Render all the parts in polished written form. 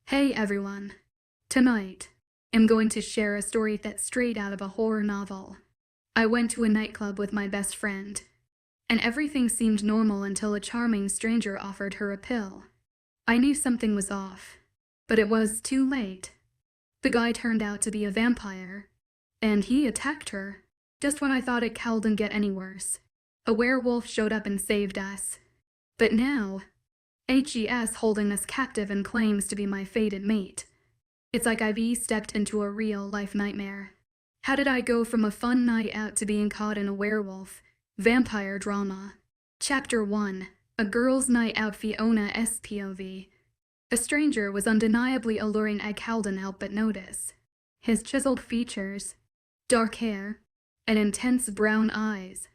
Hey everyone! Tonight, I'm going to share a story that's straight out of a horror novel. I went to a nightclub with my best friend, and everything seemed normal until a charming stranger offered her a pill. I knew something was off, but it was too late. The guy turned out to be a vampire, and he attacked her. Just when I thought it couldn't get any worse, a werewolf showed up and saved us. But now, HES holding us captive and claims to be my fated mate. It's like I've stepped into a real-life nightmare. How did I go from a fun night out to being caught in a werewolf vampire drama? Chapter 1. A Girl's Night Out. Fiona's POV. A stranger was undeniably alluring. I couldn't help but notice. His chiseled features, dark hair, and intense brown eyes,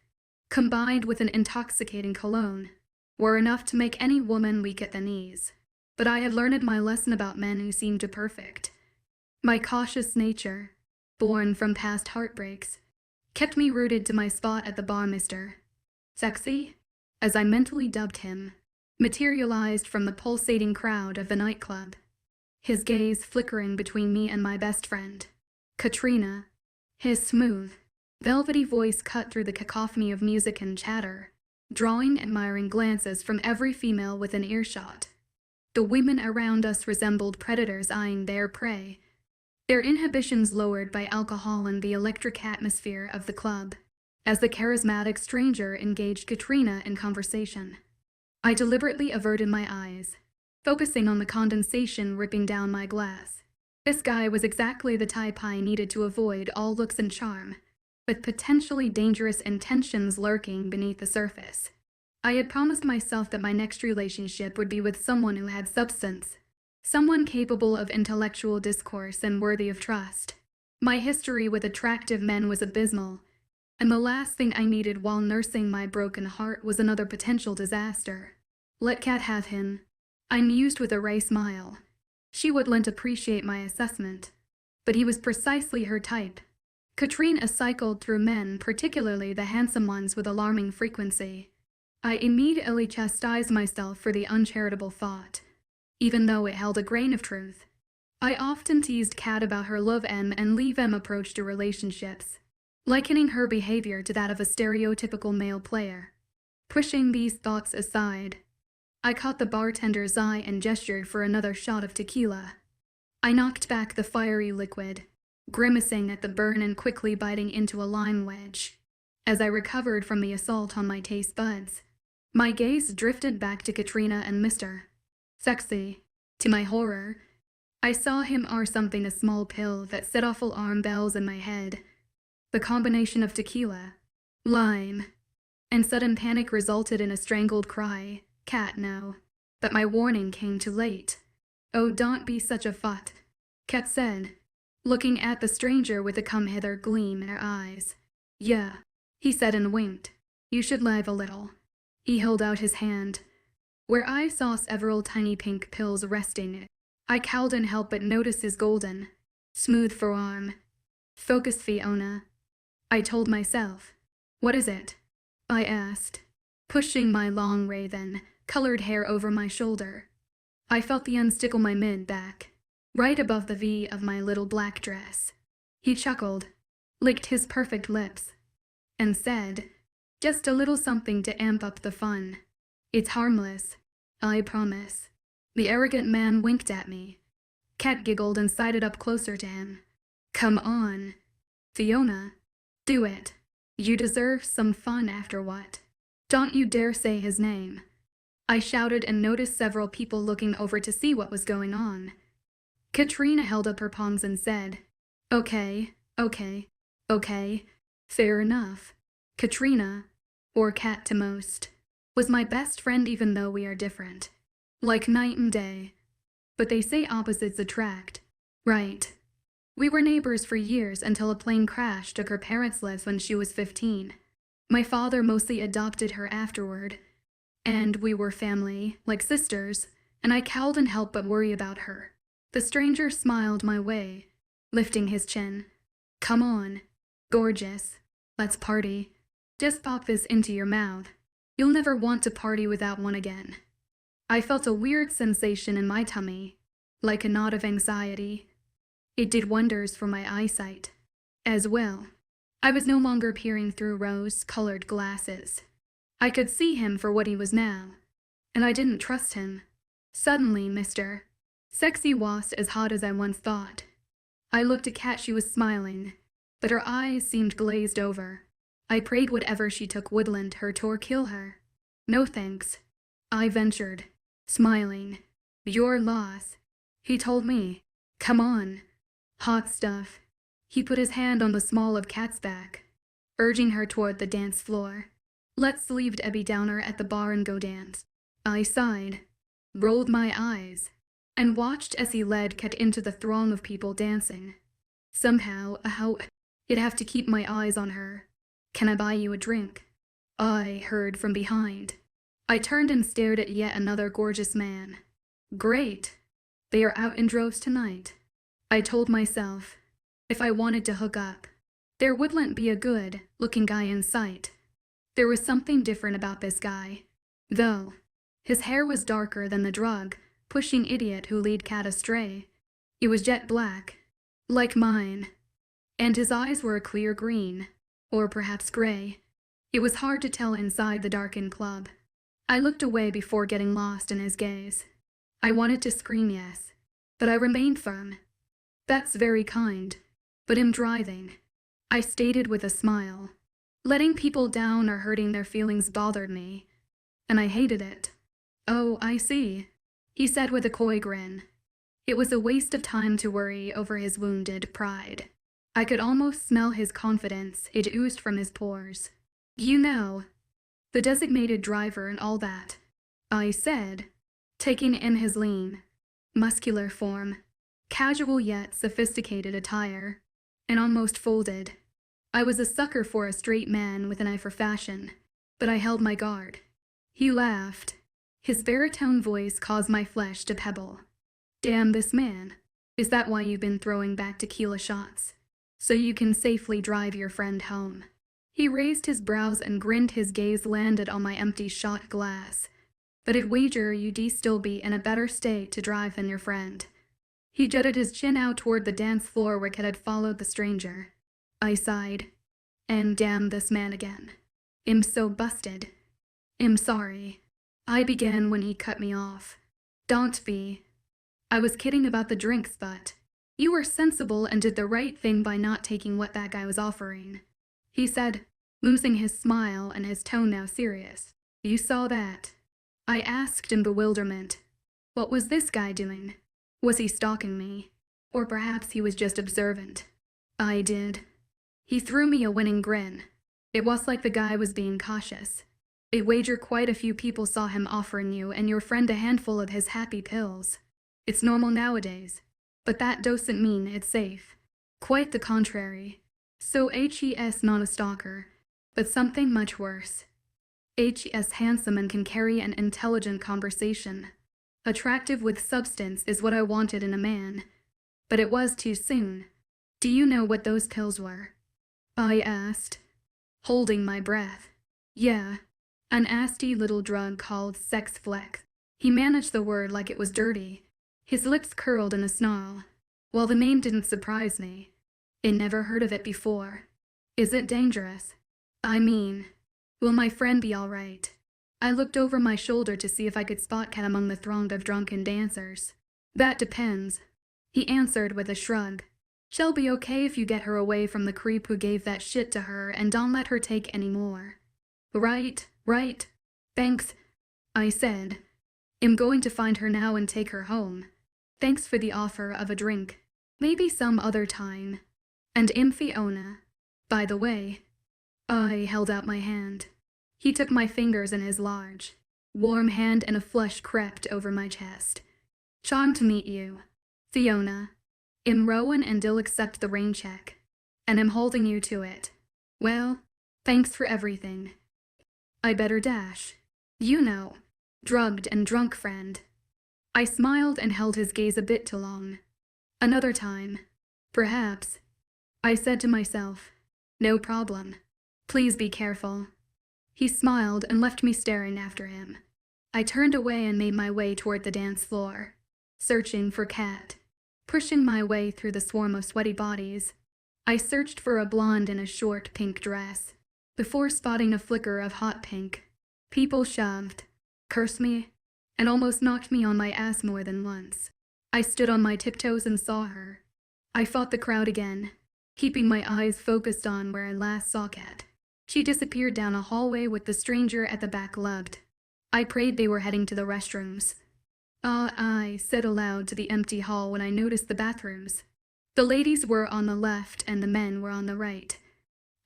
combined with an intoxicating cologne, were enough to make any woman weak at the knees. But I had learned my lesson about men who seemed perfect. My cautious nature, born from past heartbreaks, kept me rooted to my spot at the bar. Mr. Sexy, as I mentally dubbed him, materialized from the pulsating crowd of the nightclub, his gaze flickering between me and my best friend, Katrina. His smooth, velvety voice cut through the cacophony of music and chatter, drawing admiring glances from every female within earshot. The women around us resembled predators eyeing their prey, their inhibitions lowered by alcohol and the electric atmosphere of the club. As the charismatic stranger engaged Katrina in conversation, I deliberately averted my eyes, focusing on the condensation ripping down my glass. This guy was exactly the type I needed to avoid, all looks and charm, with potentially dangerous intentions lurking beneath the surface. I had promised myself that my next relationship would be with someone who had substance, someone capable of intellectual discourse and worthy of trust. My history with attractive men was abysmal, and the last thing I needed while nursing my broken heart was another potential disaster. Let Kat have him, I mused with a wry smile. She wouldn't appreciate my assessment, but he was precisely her type. Katrina cycled through men, particularly the handsome ones, with alarming frequency. I immediately chastised myself for the uncharitable thought, even though it held a grain of truth. I often teased Kat about her love and leave approach to relationships, likening her behavior to that of a stereotypical male player. Pushing these thoughts aside, I caught the bartender's eye and gestured for another shot of tequila. I knocked back the fiery liquid, grimacing at the burn and quickly biting into a lime wedge. As I recovered from the assault on my taste buds, my gaze drifted back to Katrina and Mr. Sexy. To my horror, I saw him something a small pill that set off alarm bells in my head. The combination of tequila, lime, and sudden panic resulted in a strangled cry. Kat, no. But my warning came too late. Oh, don't be such a fut, Kat said, looking at the stranger with a come-hither gleam in her eyes. Yeah, he said and winked. You should live a little. He held out his hand, where I saw several tiny pink pills resting. I couldn't help but notice his golden, smooth forearm. Focus, Fiona, I told myself. What is it? I asked, pushing my long raven-colored hair over my shoulder. I felt the unstickle my mid-back, right above the V of my little black dress. He chuckled, licked his perfect lips, and said, just a little something to amp up the fun. It's harmless, I promise. The arrogant man winked at me. Kat giggled and sided up closer to him. Come on, Fiona, do it. You deserve some fun after what? Don't you dare say his name. I shouted and noticed several people looking over to see what was going on. Katrina held up her palms and said, Okay, fair enough. Katrina, or Kat to most, was my best friend even though we are different. Like night and day. But they say opposites attract, right? We were neighbors for years until a plane crash took her parents' lives when she was 15. My father mostly adopted her afterward, and we were family, like sisters, and I couldn't help but worry about her. The stranger smiled my way, lifting his chin. Come on, gorgeous, let's party. Just pop this into your mouth. You'll never want to party without one again. I felt a weird sensation in my tummy, like a knot of anxiety. It did wonders for my eyesight. As well, I was no longer peering through rose-colored glasses. I could see him for what he was now, and I didn't trust him. Suddenly, Mr. Sexy wasn't as hot as I once thought. I looked at Kat. She was smiling, but her eyes seemed glazed over. I prayed whatever she took wouldn't hurt or kill her. No thanks, I ventured, smiling. Your loss, he told me. Come on. Hot stuff. He put his hand on the small of Kat's back, urging her toward the dance floor. Let's leave Debbie Downer at the bar and go dance. I sighed, rolled my eyes, and watched as he led Kat into the throng of people dancing. Somehow, I'd have to keep my eyes on her. Can I buy you a drink? I heard from behind. I turned and stared at yet another gorgeous man. Great. They are out in droves tonight. I told myself, if I wanted to hook up, there wouldn't be a good-looking guy in sight. There was something different about this guy, though. His hair was darker than the drug-pushing idiot who led Kat astray. It was jet black, like mine, and his eyes were a clear green, or perhaps gray. It was hard to tell inside the darkened club. I looked away before getting lost in his gaze. I wanted to scream yes, but I remained firm. That's very kind, but I'm driving, I stated with a smile. Letting people down or hurting their feelings bothered me, and I hated it. Oh, I see, he said with a coy grin. It was a waste of time to worry over his wounded pride. I could almost smell his confidence. It oozed from his pores. You know, the designated driver and all that, I said, taking in his lean, muscular form, casual yet sophisticated attire, and almost folded. I was a sucker for a straight man with an eye for fashion, but I held my guard. He laughed. His baritone voice caused my flesh to pebble. Damn this man. Is that why you've been throwing back tequila shots? So you can safely drive your friend home. He raised his brows and grinned. His gaze landed on my empty shot glass. But I'd wager you'd still be in a better state to drive than your friend. He jutted his chin out toward the dance floor where Kat had followed the stranger. I sighed. And damn this man again. I'm so busted. I'm sorry. I began when he cut me off. Don't be. I was kidding about the drinks, but you were sensible and did the right thing by not taking what that guy was offering, he said, losing his smile and his tone now serious. You saw that? I asked in bewilderment. What was this guy doing? Was he stalking me? Or perhaps he was just observant. I did. He threw me a winning grin. It was like the guy was being cautious. I wager quite a few people saw him offering you and your friend a handful of his happy pills. It's normal nowadays, but that doesn't mean it's safe. Quite the contrary. So he's not a stalker, but something much worse. He's handsome and can carry an intelligent conversation. Attractive with substance is what I wanted in a man. But it was too soon. Do you know what those pills were? I asked, holding my breath. Yeah, a nasty little drug called sex flex. He managed the word like it was dirty. His lips curled in a snarl. Well, the name didn't surprise me. I never heard of it before. Is it dangerous? I mean, will my friend be all right? I looked over my shoulder to see if I could spot Kat among the throng of drunken dancers. That depends, he answered with a shrug. She'll be okay if you get her away from the creep who gave that shit to her and don't let her take any more. Right. Thanks, I said. I'm going to find her now and take her home. Thanks for the offer of a drink. Maybe some other time. And Fiona. By the way. I held out my hand. He took my fingers in his large, warm hand and a flush crept over my chest. Charmed to meet you, Fiona. I'm Rowan and I'll accept the rain check. And I'm holding you to it. Well, thanks for everything. I better dash. You know, drugged and drunk friend. I smiled and held his gaze a bit too long. Another time, perhaps. I said to myself, no problem. Please be careful. He smiled and left me staring after him. I turned away and made my way toward the dance floor. searching for Cat. Pushing my way through the swarm of sweaty bodies, I searched for a blonde in a short pink dress, before spotting a flicker of hot pink. People shoved, cursed me, and almost knocked me on my ass more than once. I stood on my tiptoes and saw her. I fought the crowd again, keeping my eyes focused on where I last saw Cat. She disappeared down a hallway with the stranger at the back lubbed. I prayed they were heading to the restrooms. I said aloud to the empty hall when I noticed the bathrooms. The ladies were on the left and the men were on the right.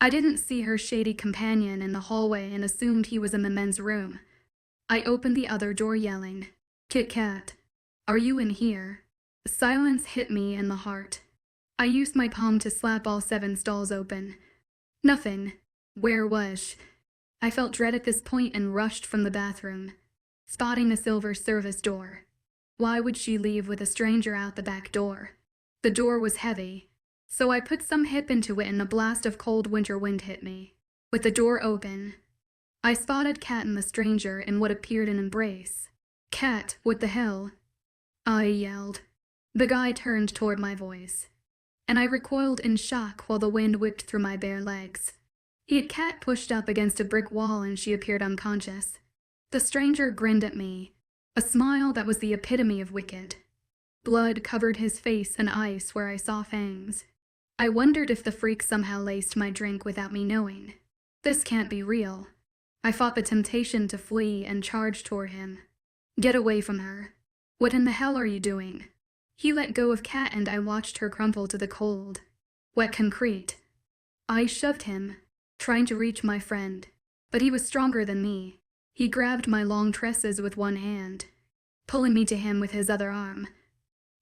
I didn't see her shady companion in the hallway and assumed he was in the men's room. I opened the other door yelling, "Kit Kat, are you in here?" Silence hit me in the heart. I used my palm to slap all 7 stalls open. Nothing. Where was she? I felt dread at this point and rushed from the bathroom, spotting the silver service door. Why would she leave with a stranger out the back door? The door was heavy, so I put some hip into it and a blast of cold winter wind hit me. With the door open, I spotted Cat and the stranger in what appeared an embrace. "Cat, what the hell?" I yelled. The guy turned toward my voice, and I recoiled in shock while the wind whipped through my bare legs. He had Cat pushed up against a brick wall and she appeared unconscious. The stranger grinned at me, a smile that was the epitome of wicked. Blood covered his face and ice where I saw fangs. I wondered if the freak somehow laced my drink without me knowing. This can't be real. I fought the temptation to flee and charged toward him. "Get away from her. What in the hell are you doing?" He let go of Cat and I watched her crumple to the cold, wet concrete. I shoved him, trying to reach my friend, but he was stronger than me. He grabbed my long tresses with one hand, pulling me to him with his other arm.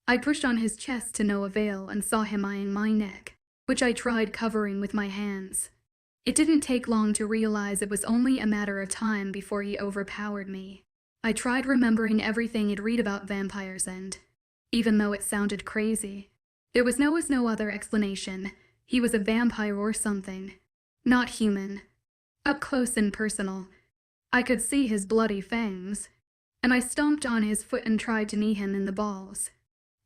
I pushed on his chest to no avail and saw him eyeing my neck, which I tried covering with my hands. It didn't take long to realize it was only a matter of time before he overpowered me. I tried remembering everything I'd read about vampires and, even though it sounded crazy, there was no other explanation. He was a vampire or something, not human. Up close and personal, I could see his bloody fangs, and I stomped on his foot and tried to knee him in the balls.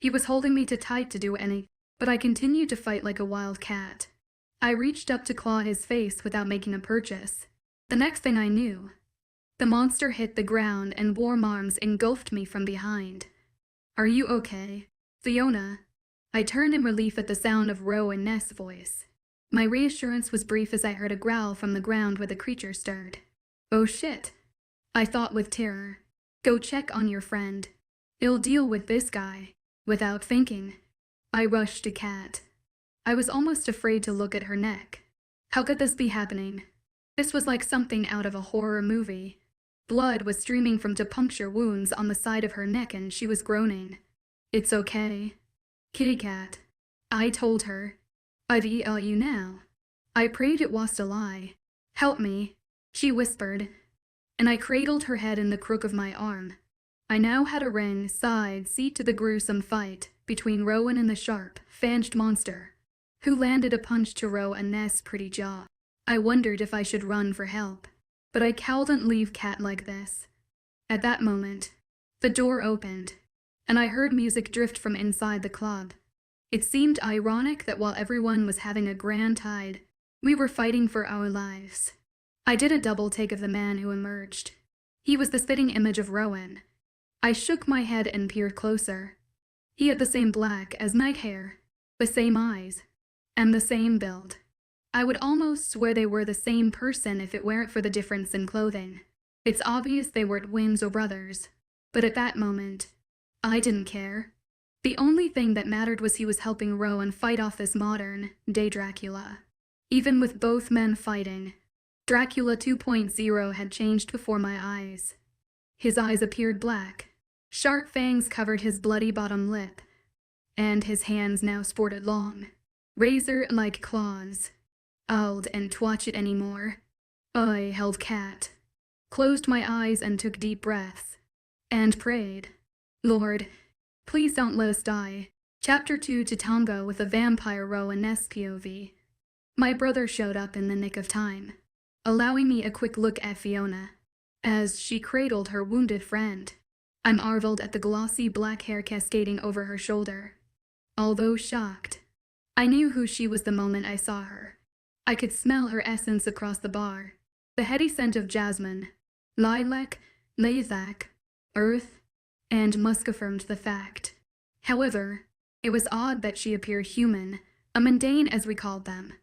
He was holding me too tight to do any, but I continued to fight like a wild cat. I reached up to claw his face without making a purchase. The next thing I knew, the monster hit the ground and warm arms engulfed me from behind. "Are you okay, Fiona?" I turned in relief at the sound of Ro and Ness' voice. My reassurance was brief as I heard a growl from the ground where the creature stirred. "Oh shit," I thought with terror. "Go check on your friend. He'll deal with this guy." Without thinking, I rushed to Cat. I was almost afraid to look at her neck. How could this be happening? This was like something out of a horror movie. Blood was streaming from two puncture wounds on the side of her neck and she was groaning. "It's okay, kitty cat," I told her. "I've you now." I prayed it was a lie. "Help me," she whispered, and I cradled her head in the crook of my arm. I now had a ring side seat to the gruesome fight between Rowan and the sharp, fanged monster, who landed a punch to Ro and Ness' pretty jaw. I wondered if I should run for help, but I couldn't leave Cat like this. At that moment, the door opened, and I heard music drift from inside the club. It seemed ironic that while everyone was having a grand tide, we were fighting for our lives. I did a double take of the man who emerged. He was the spitting image of Rowan. I shook my head and peered closer. He had the same black as night hair, the same eyes, and the same build. I would almost swear they were the same person if it weren't for the difference in clothing. It's obvious they weren't twins or brothers, but at that moment, I didn't care. The only thing that mattered was he was helping Rowan fight off this modern-day Dracula. Even with both men fighting, Dracula 2.0 had changed before my eyes. His eyes appeared black. Sharp fangs covered his bloody bottom lip, and his hands now sported long, razor-like claws. I'd and watch it anymore. I held Cat, closed my eyes and took deep breaths, and prayed, "Lord, please don't let us die." Chapter 2 to Tango with a Vampire Ro and Ness POV. My brother showed up in the nick of time, allowing me a quick look at Fiona, as she cradled her wounded friend. I marveled at the glossy black hair cascading over her shoulder. Although shocked, I knew who she was the moment I saw her. I could smell her essence across the bar. The heady scent of jasmine, lilac, earth, and musk affirmed the fact. However, it was odd that she appeared human, a mundane as we called them.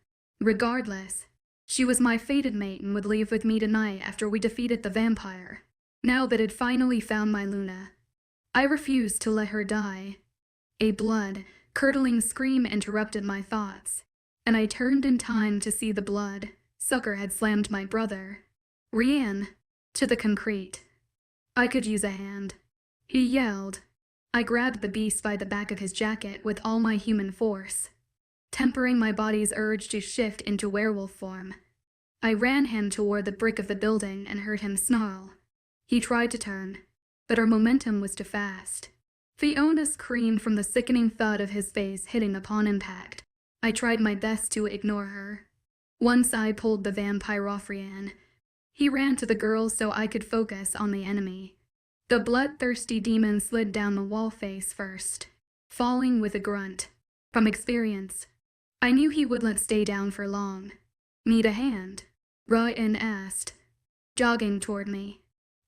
Regardless, she was my fated mate and would leave with me tonight after we defeated the vampire. Now that I'd finally found my Luna, I refused to let her die. A blood-curdling scream interrupted my thoughts, and I turned in time to see the blood sucker had slammed my brother, Rian, to the concrete. I could use a hand, he yelled. I grabbed the beast by the back of his jacket with all my human force, tempering my body's urge to shift into werewolf form. I ran him toward the brick of the building and heard him snarl. He tried to turn, but our momentum was too fast. Fiona screamed from the sickening thud of his face hitting upon impact. I tried my best to ignore her. Once I pulled the vampire off Rian, he ran to the girls so I could focus on the enemy. The bloodthirsty demon slid down the wall face first, falling with a grunt. From experience, I knew he wouldn't stay down for long. Need a hand? Ryan asked, jogging toward me.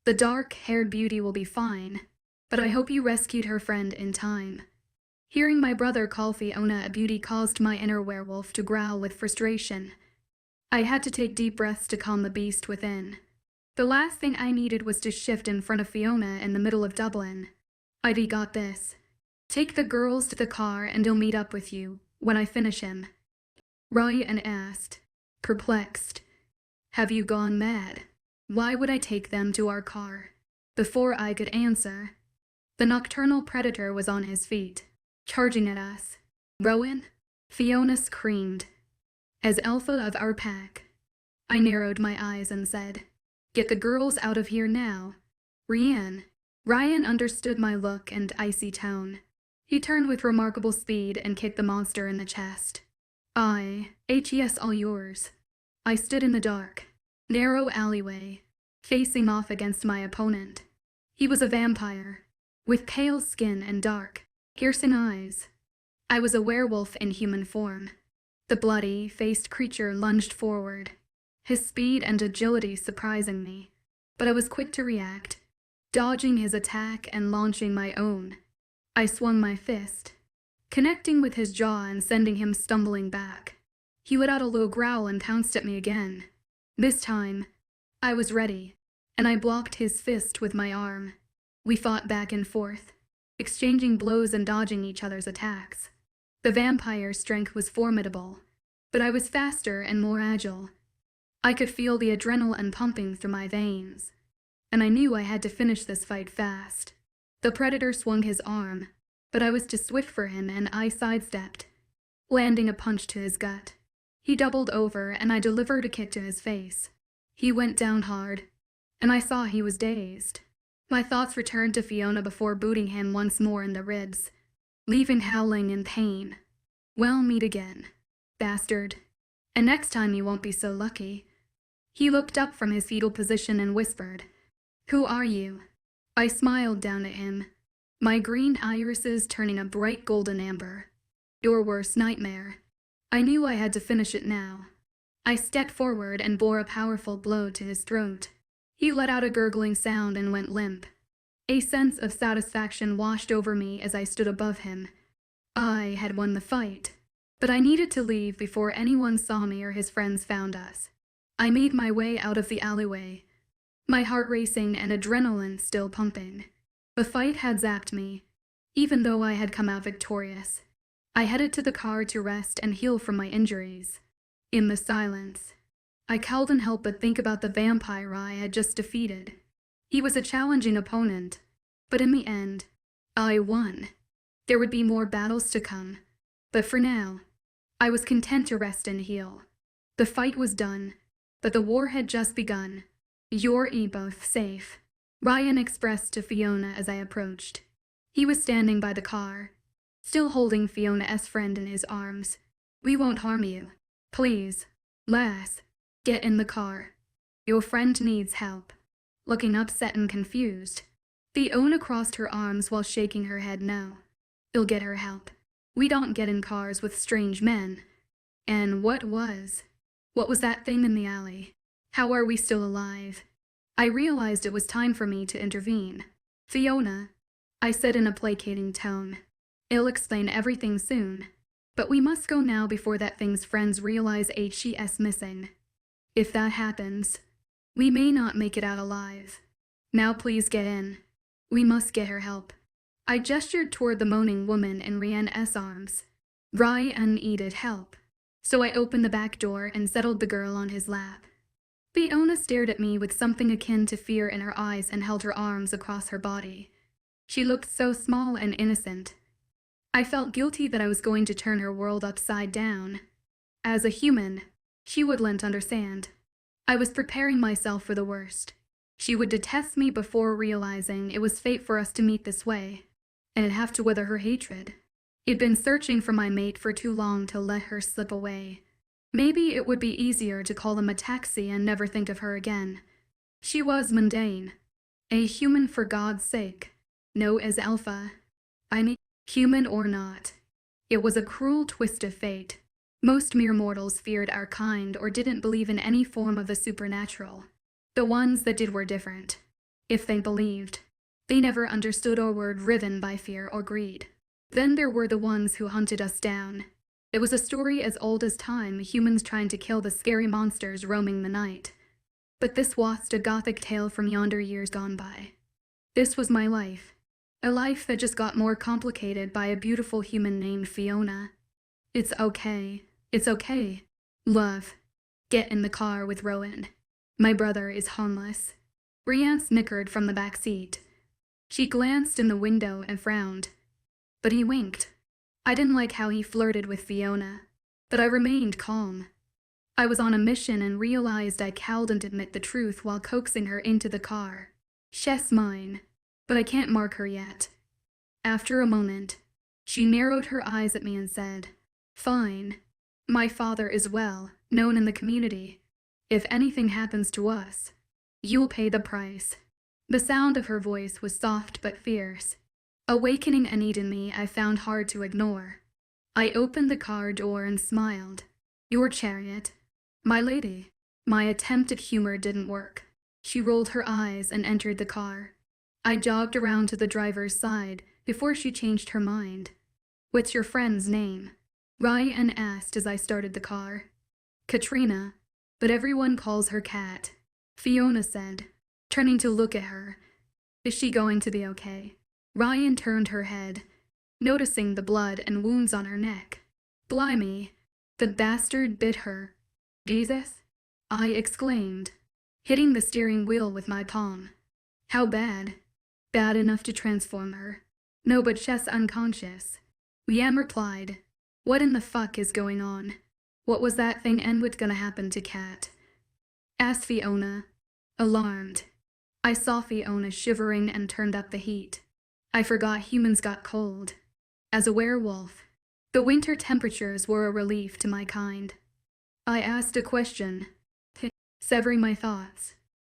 The dark-haired beauty will be fine, but I hope you rescued her friend in time. Hearing my brother call Fiona a beauty caused my inner werewolf to growl with frustration. I had to take deep breaths to calm the beast within. The last thing I needed was to shift in front of Fiona in the middle of Dublin. Ivy got this. Take the girls to the car and I'll meet up with you when I finish him. Ryan asked, perplexed. Have you gone mad? Why would I take them to our car? Before I could answer, the nocturnal predator was on his feet, charging at us. Rowan? Fiona screamed. As alpha of our pack, I narrowed my eyes and said, get the girls out of here now. Ryan understood my look and icy tone. He turned with remarkable speed and kicked the monster in the chest. HES all yours. I stood in the dark, narrow alleyway, facing off against my opponent. He was a vampire, with pale skin and dark, piercing eyes. I was a werewolf in human form. The bloody-faced creature lunged forward, his speed and agility surprising me, but I was quick to react, dodging his attack and launching my own. I swung my fist, connecting with his jaw and sending him stumbling back. He let out a low growl and pounced at me again. This time, I was ready, and I blocked his fist with my arm. We fought back and forth, exchanging blows and dodging each other's attacks. The vampire's strength was formidable, but I was faster and more agile. I could feel the adrenaline pumping through my veins, and I knew I had to finish this fight fast. The predator swung his arm, but I was too swift for him and I sidestepped, landing a punch to his gut. He doubled over and I delivered a kick to his face. He went down hard, and I saw he was dazed. My thoughts returned to Fiona before booting him once more in the ribs, leaving howling in pain. We'll meet again, bastard, and next time you won't be so lucky. He looked up from his fetal position and whispered, Who are you? I smiled down at him, my green irises turning a bright golden amber. Your worst nightmare. I knew I had to finish it now. I stepped forward and bore a powerful blow to his throat. He let out a gurgling sound and went limp. A sense of satisfaction washed over me as I stood above him. I had won the fight, but I needed to leave before anyone saw me or his friends found us. I made my way out of the alleyway, my heart racing and adrenaline still pumping. The fight had zapped me, even though I had come out victorious. I headed to the car to rest and heal from my injuries. In the silence, I couldn't help but think about the vampire I had just defeated. He was a challenging opponent, but in the end, I won. There would be more battles to come, but for now, I was content to rest and heal. The fight was done, but the war had just begun. You're both safe, Ryan expressed to Fiona as I approached. He was standing by the car, still holding Fiona's friend in his arms. We won't harm you. Please, lass, get in the car. Your friend needs help. Looking upset and confused, Fiona crossed her arms while shaking her head no. You'll get her help. We don't get in cars with strange men. And what was that thing in the alley? How are we still alive? I realized it was time for me to intervene. Fiona, I said in a placating tone, I'll explain everything soon. But we must go now before that thing's friends realize she's missing. If that happens, we may not make it out alive. Now please get in. We must get her help. I gestured toward the moaning woman in Rhiann's arms. Ryan needed help, so I opened the back door and settled the girl on his lap. Fiona stared at me with something akin to fear in her eyes and held her arms across her body. She looked so small and innocent. I felt guilty that I was going to turn her world upside down. As a human, she wouldn't understand. I was preparing myself for the worst. She would detest me before realizing it was fate for us to meet this way, and I'd have to weather her hatred. I'd been searching for my mate for too long to let her slip away. Maybe it would be easier to call him a taxi and never think of her again. She was mundane. A human for God's sake. No as alpha. I mean, human or not. It was a cruel twist of fate. Most mere mortals feared our kind or didn't believe in any form of the supernatural. The ones that did were different. If they believed, they never understood or were driven by fear or greed. Then there were the ones who hunted us down. It was a story as old as time, humans trying to kill the scary monsters roaming the night. But this was a gothic tale from yonder years gone by. This was my life. A life that just got more complicated by a beautiful human named Fiona. It's okay. It's okay. Love. Get in the car with Rowan. My brother is homeless. Rhiann snickered from the back seat. She glanced in the window and frowned. But he winked. I didn't like how he flirted with Fiona, but I remained calm. I was on a mission and realized I couldn't admit the truth while coaxing her into the car. She's mine, but I can't mark her yet. After a moment, she narrowed her eyes at me and said, Fine. My father is well known in the community. If anything happens to us, you'll pay the price. The sound of her voice was soft but fierce, awakening a need in me I found hard to ignore. I opened the car door and smiled. Your chariot, my lady. My attempt at humor didn't work. She rolled her eyes and entered the car. I jogged around to the driver's side before she changed her mind. What's your friend's name? Ryan asked as I started the car. Katrina, but everyone calls her Kat, Fiona said, turning to look at her. Is she going to be okay? Ryan turned her head, noticing the blood and wounds on her neck. Blimey, the bastard bit her. Jesus? I exclaimed, hitting the steering wheel with my palm. How bad? Bad enough to transform her. No, but she's unconscious. Liam replied, What in the fuck is going on? What was that thing and what's gonna happen to Kat? Asked Fiona, alarmed. I saw Fiona shivering and turned up the heat. I forgot humans got cold. As a werewolf, the winter temperatures were a relief to my kind. I asked a question, severing my thoughts.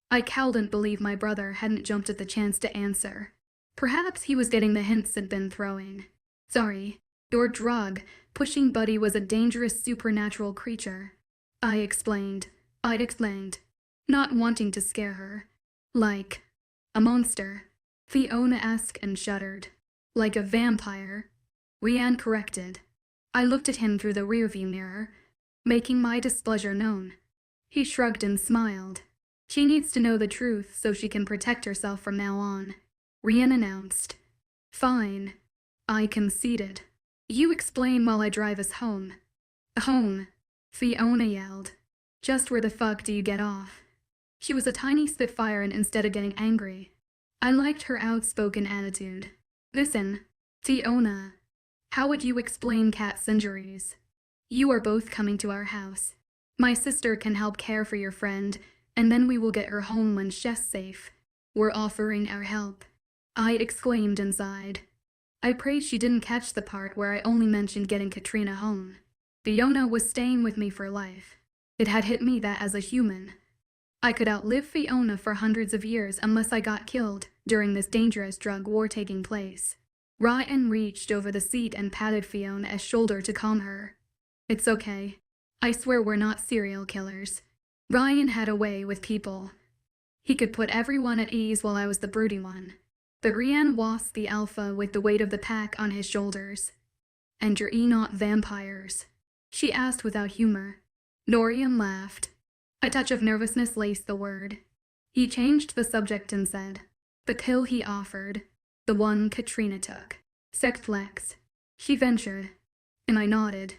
I couldn't believe my brother hadn't jumped at the chance to answer. Perhaps he was getting the hints I'd been throwing. Sorry, your drug-pushing buddy was a dangerous supernatural creature. I'd explained, not wanting to scare her. Like a monster. Fiona asked and shuddered. Like a vampire. Rhiann corrected. I looked at him through the rearview mirror, making my displeasure known. He shrugged and smiled. She needs to know the truth so she can protect herself from now on. Rhiann announced. Fine. I conceded. You explain while I drive us home. Home, Fiona yelled. Just where the fuck do you get off? She was a tiny spitfire, and instead of getting angry, I liked her outspoken attitude. Listen, Fiona, how would you explain Kat's injuries? You are both coming to our house. My sister can help care for your friend, and then we will get her home when she's safe. We're offering our help. I exclaimed inside. I prayed she didn't catch the part where I only mentioned getting Katrina home. Fiona was staying with me for life. It had hit me that as a human, I could outlive Fiona for hundreds of years unless I got killed during this dangerous drug war taking place. Ryan reached over the seat and patted Fiona's shoulder to calm her. It's okay. I swear we're not serial killers. Ryan had a way with people. He could put everyone at ease while I was the broody one. But Ryan was the alpha with the weight of the pack on his shoulders. And you're not vampires? She asked without humor. Norian laughed. A touch of nervousness laced the word. He changed the subject and said, the pill he offered, the one Katrina took. Sectlex. She ventured, and I nodded.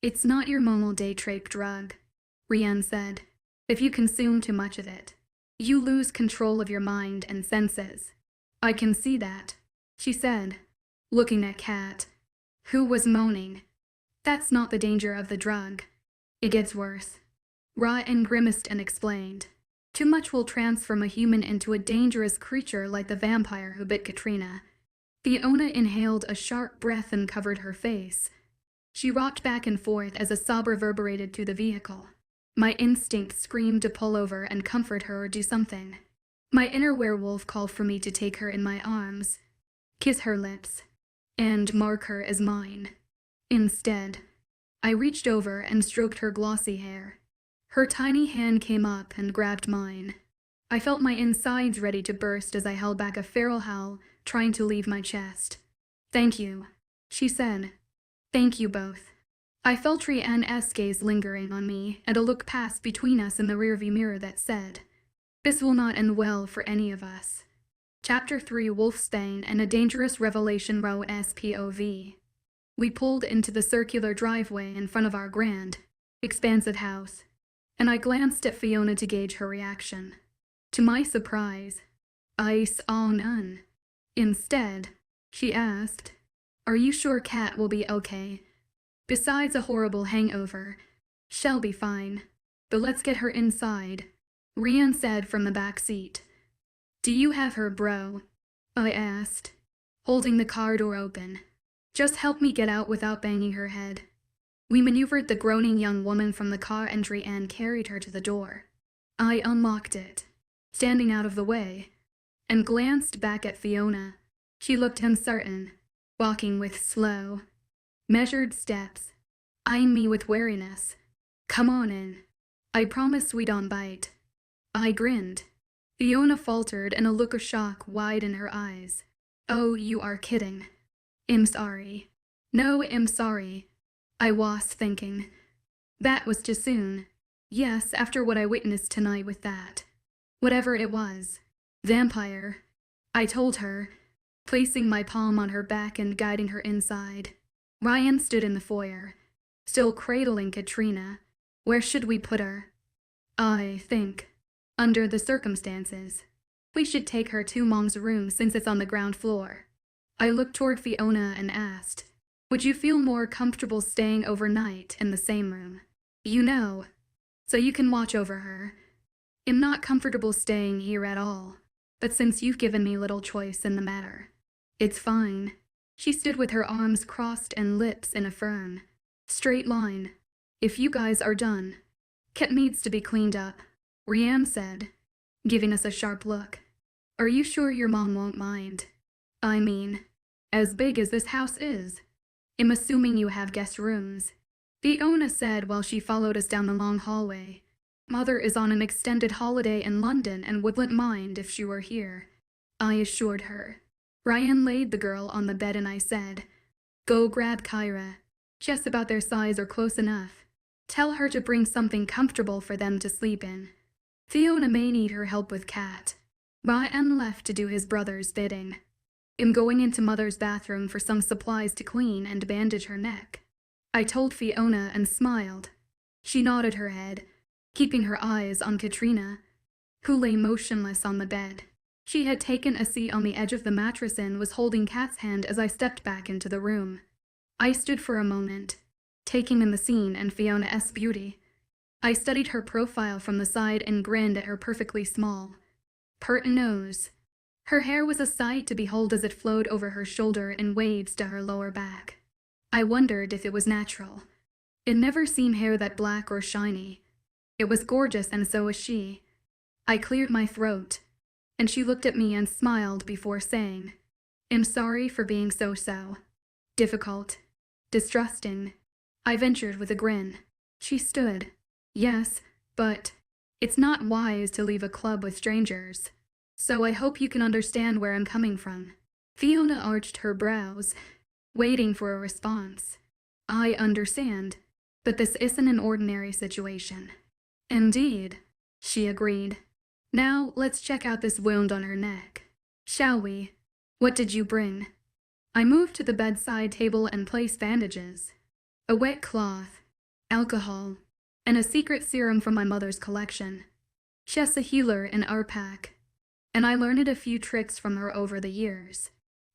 It's not your normal day trade drug, Ryan said. If you consume too much of it, you lose control of your mind and senses. I can see that, she said, looking at Kat, who was moaning. That's not the danger of the drug. It gets worse. Ryan grimaced and explained. Too much will transform a human into a dangerous creature like the vampire who bit Katrina. Fiona inhaled a sharp breath and covered her face. She rocked back and forth as a sob reverberated through the vehicle. My instinct screamed to pull over and comfort her or do something. My inner werewolf called for me to take her in my arms, kiss her lips, and mark her as mine. Instead, I reached over and stroked her glossy hair. Her tiny hand came up and grabbed mine. I felt my insides ready to burst as I held back a feral howl, trying to leave my chest. Thank you, she said. Thank you both. I felt Rhiann's gaze lingering on me, and a look passed between us in the rearview mirror that said, this will not end well for any of us. Chapter 3, Wolfsbane and a Dangerous Revelation Row SPOV. We pulled into the circular driveway in front of our grand, expansive house, and I glanced at Fiona to gauge her reaction. To my surprise, I saw none. Instead, she asked, are you sure Kat will be okay? Besides a horrible hangover, she'll be fine. But let's get her inside, Ryan said from the back seat. Do you have her, bro? I asked, holding the car door open. Just help me get out without banging her head. We maneuvered the groaning young woman from the car and Ryan carried her to the door. I unlocked it, standing out of the way, and glanced back at Fiona. She looked uncertain, walking with slow, measured steps, eyeing me with wariness. Come on in. I promise we don't bite. I grinned. Fiona faltered and a look of shock widened her eyes. Oh, you are kidding. I'm sorry. No, I'm sorry. I was thinking. That was too soon. Yes, after what I witnessed tonight with that. Whatever it was. Vampire. I told her, placing my palm on her back and guiding her inside. Ryan stood in the foyer, still cradling Katrina. Where should we put her? I think, under the circumstances, we should take her to Mom's room since it's on the ground floor. I looked toward Fiona and asked, would you feel more comfortable staying overnight in the same room? You know, so you can watch over her. I'm not comfortable staying here at all, but since you've given me little choice in the matter, it's fine. She stood with her arms crossed and lips in a firm, straight line. If you guys are done, Kat needs to be cleaned up, Ryan said, giving us a sharp look. Are you sure your mom won't mind? I mean, as big as this house is, I'm assuming you have guest rooms, Fiona said while she followed us down the long hallway. Mother is on an extended holiday in London and wouldn't mind if she were here, I assured her. Ryan laid the girl on the bed and I said, go grab Kyra. Just about their size or close enough. Tell her to bring something comfortable for them to sleep in. Fiona may need her help with Kat. Ryan left to do his brother's bidding. I'm going into Mother's bathroom for some supplies to clean and bandage her neck. I told Fiona and smiled. She nodded her head, keeping her eyes on Katrina, who lay motionless on the bed. She had taken a seat on the edge of the mattress and was holding Kat's hand as I stepped back into the room. I stood for a moment, taking in the scene and Fiona's beauty. I studied her profile from the side and grinned at her perfectly small, pert nose. Her hair was a sight to behold as it flowed over her shoulder in waves to her lower back. I wondered if it was natural. It never seemed hair that black or shiny. It was gorgeous and so was she. I cleared my throat, and she looked at me and smiled before saying, "I'm sorry for being so difficult, distrusting." I ventured with a grin. She stood. "Yes, but it's not wise to leave a club with strangers. So I hope you can understand where I'm coming from." Fiona arched her brows, waiting for a response. "I understand, but this isn't an ordinary situation." "Indeed," she agreed. "Now let's check out this wound on her neck, shall we? What did you bring?" I moved to the bedside table and placed bandages, a wet cloth, alcohol, and a secret serum from my mother's collection. She's a healer in our pack, and I learned a few tricks from her over the years.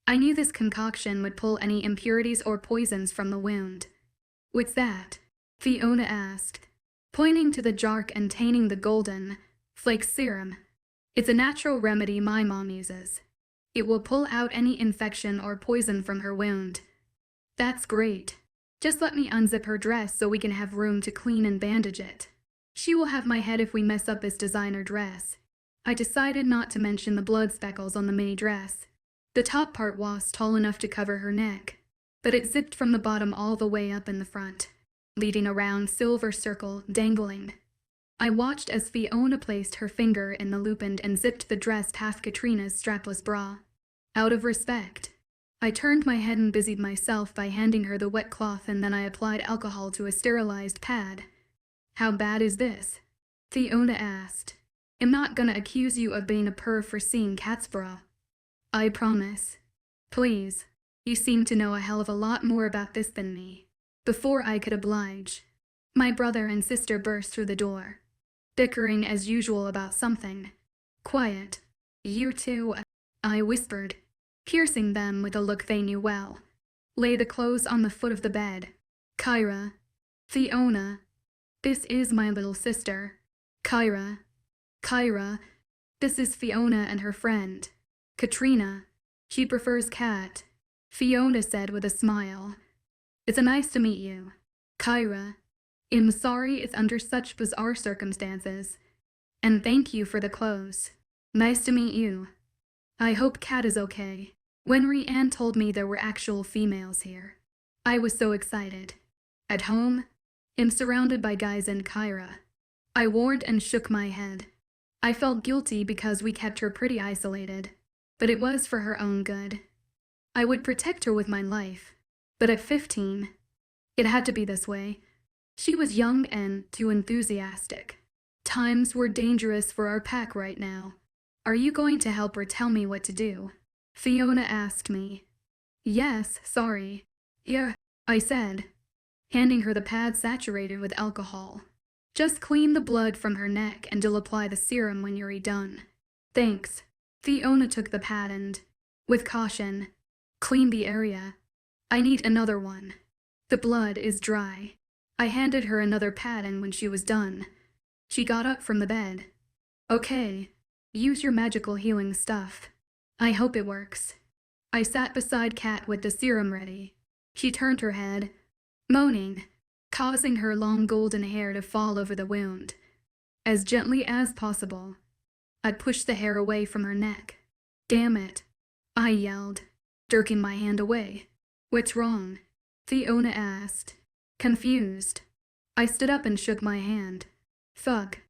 I knew this concoction would pull any impurities or poisons from the wound. "What's that?" Fiona asked, pointing to the jar containing the golden flake serum. "It's a natural remedy my mom uses. It will pull out any infection or poison from her wound." "That's great. Just let me unzip her dress so we can have room to clean and bandage it. She will have my head if we mess up this designer dress." I decided not to mention the blood speckles on the mini dress. The top part was tall enough to cover her neck, but it zipped from the bottom all the way up in the front, leading a round silver circle dangling. I watched as Fiona placed her finger in the loop and zipped the dress past Katrina's strapless bra. Out of respect, I turned my head and busied myself by handing her the wet cloth, and then I applied alcohol to a sterilized pad. "How bad is this?" Fiona asked. "I'm not gonna accuse you of being a perv for seeing cat's bra. I promise. Please, you seem to know a hell of a lot more about this than me." Before I could oblige, my brother and sister burst through the door, bickering as usual about something. "Quiet, you two," I whispered, piercing them with a look they knew well. "Lay the clothes on the foot of the bed. Kyra, Fiona, this is my little sister. Kyra, this is Fiona and her friend. Katrina, she prefers cat," Fiona said with a smile. "It's nice to meet you. Kyra, I'm sorry it's under such bizarre circumstances. And thank you for the clothes. Nice to meet you. I hope Kat is okay." When Rianne told me there were actual females here, I was so excited. At home, I'm surrounded by guys and Kyra. I warned and shook my head. I felt guilty because we kept her pretty isolated, but it was for her own good. I would protect her with my life, but at 15, it had to be this way. She was young and too enthusiastic. Times were dangerous for our pack right now. "Are you going to help or tell me what to do?" Fiona asked me. "Yes, sorry. Yeah," I said, handing her the pad saturated with alcohol. "Just clean the blood from her neck and you'll apply the serum when you're done." "Thanks." Fiona took the pad and, with caution, cleaned the area. "I need another one. The blood is dry." I handed her another pad, and when she was done, she got up from the bed. "Okay, use your magical healing stuff. I hope it works." I sat beside Kat with the serum ready. She turned her head, moaning, causing her long golden hair to fall over the wound. As gently as possible, I pushed the hair away from her neck. "Damn it," I yelled, jerking my hand away. "What's wrong?" Fiona asked, confused. I stood up and shook my hand. Fuck.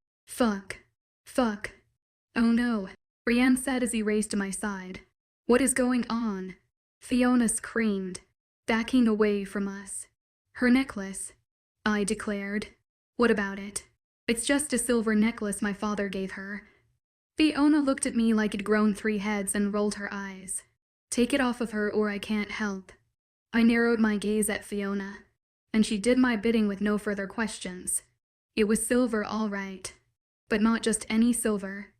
"Oh no," Rianne said as he raced to my side. "What is going on?" Fiona screamed, backing away from us. "Her necklace," I declared. "What about it?" "It's just a silver necklace my father gave her." Fiona looked at me like it'd grown 3 heads and rolled her eyes. "Take it off of her or I can't help." I narrowed my gaze at Fiona, and she did my bidding with no further questions. It was silver, all right, but not just any silver.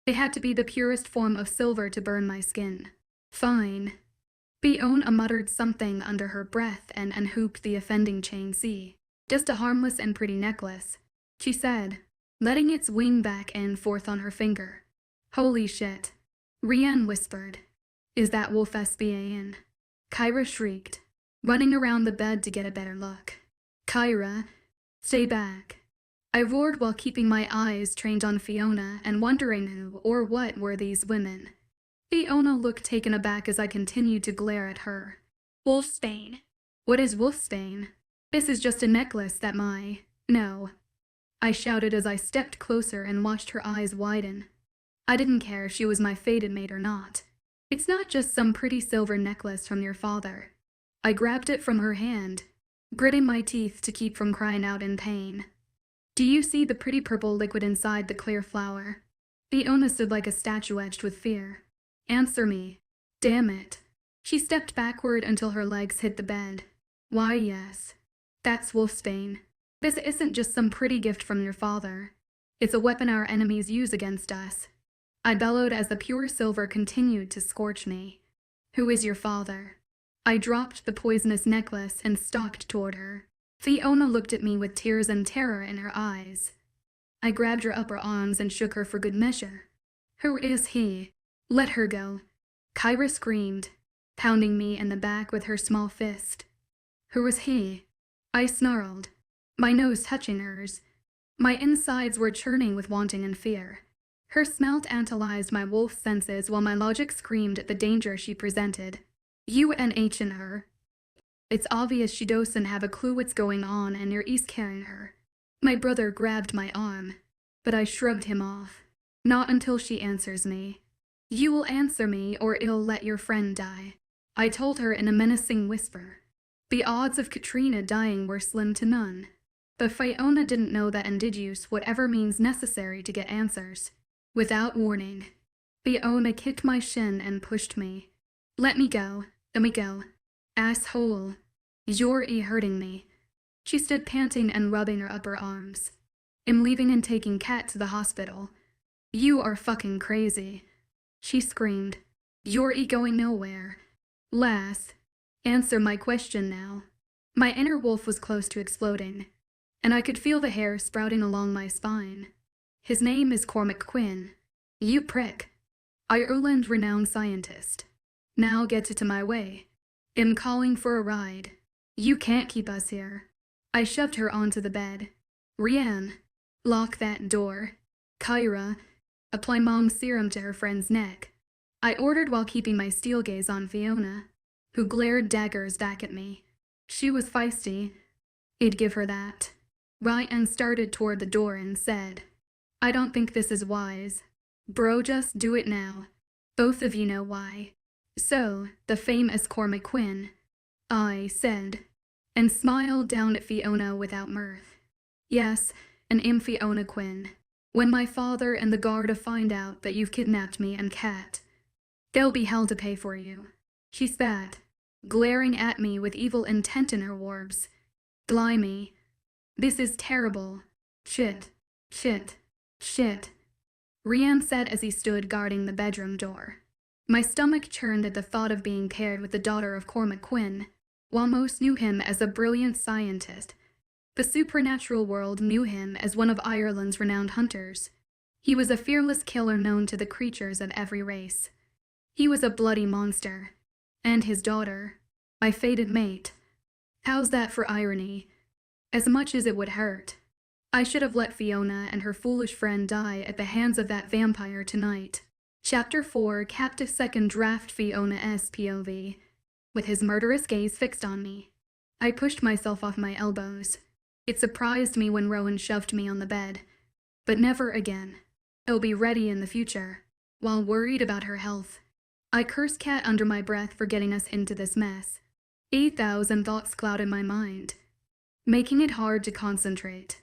It had to be the purest form of silver to burn my skin. "Fine." Fiona muttered something under her breath and unhooped the offending chain. "See, just a harmless and pretty necklace," she said, letting its wing back and forth on her finger. "Holy shit," Rianne whispered. "Is that Wolf SBAN?" Kyra shrieked, running around the bed to get a better look. "Kyra, stay back." I roared while keeping my eyes trained on Fiona and wondering who or what were these women. Fiona looked taken aback as I continued to glare at her. Wolfsbane. What is Wolfsbane? This is just a necklace that No. I shouted as I stepped closer and watched her eyes widen. I didn't care if she was my fated mate or not. It's not just some pretty silver necklace from your father. I grabbed it from her hand, gritting my teeth to keep from crying out in pain. Do you see the pretty purple liquid inside the clear flower? Fiona stood like a statue etched with fear. Answer me. Damn it. She stepped backward until her legs hit the bed. Why, yes. That's Wolfsbane. This isn't just some pretty gift from your father. It's a weapon our enemies use against us. I bellowed as the pure silver continued to scorch me. Who is your father? I dropped the poisonous necklace and stalked toward her. Fiona looked at me with tears and terror in her eyes. I grabbed her upper arms and shook her for good measure. Who is he? Let her go. Kyra screamed, pounding me in the back with her small fist. Who is he? I snarled, my nose touching hers. My insides were churning with wanting and fear. Her smell tantalized my wolf senses while my logic screamed at the danger she presented. UNH in her. It's obvious she doesn't have a clue what's going on and you're east carrying her. My brother grabbed my arm, but I shrugged him off. Not until she answers me. You will answer me or it'll let your friend die, I told her in a menacing whisper. The odds of Katrina dying were slim to none. But Fiona didn't know that and did use whatever means necessary to get answers. Without warning, Fiona kicked my shin and pushed me. Let me go. Asshole. You're hurting me. She stood panting and rubbing her upper arms. I'm leaving and taking Kat to the hospital. You are fucking crazy. She screamed. You're going nowhere. Lass, answer my question now. My inner wolf was close to exploding, and I could feel the hair sprouting along my spine. His name is Cormac Quinn. You prick. Ireland-renowned scientist. Now get it to my way. I'm calling for a ride. You can't keep us here. I shoved her onto the bed. Rianne, lock that door. Kyra, apply mom's serum to her friend's neck. I ordered while keeping my steel gaze on Fiona, who glared daggers back at me. She was feisty. I'd give her that. Ryan started toward the door and said, I don't think this is wise. Bro, just do it now. Both of you know why. So, the famous Cormac Quinn, I said, and smiled down at Fiona without mirth. Yes, and I'm Fiona Quinn. When my father and the Garda find out that you've kidnapped me and Kat, they'll be hell to pay for you. She spat, glaring at me with evil intent in her orbs. Blimey. This is terrible. Shit. Rian said as he stood guarding the bedroom door. My stomach churned at the thought of being paired with the daughter of Cormac Quinn. While most knew him as a brilliant scientist, the supernatural world knew him as one of Ireland's renowned hunters. He was a fearless killer known to the creatures of every race. He was a bloody monster. And his daughter, my fated mate. How's that for irony? As much as it would hurt. I should have let Fiona and her foolish friend die at the hands of that vampire tonight. Chapter 4, Captive Second Draft Fiona's POV. With his murderous gaze fixed on me, I pushed myself off my elbows. It surprised me when Rowan shoved me on the bed. But never again. I'll be ready in the future, while worried about her health. I cursed Kat under my breath for getting us into this mess. 8,000 thoughts clouded my mind, making it hard to concentrate.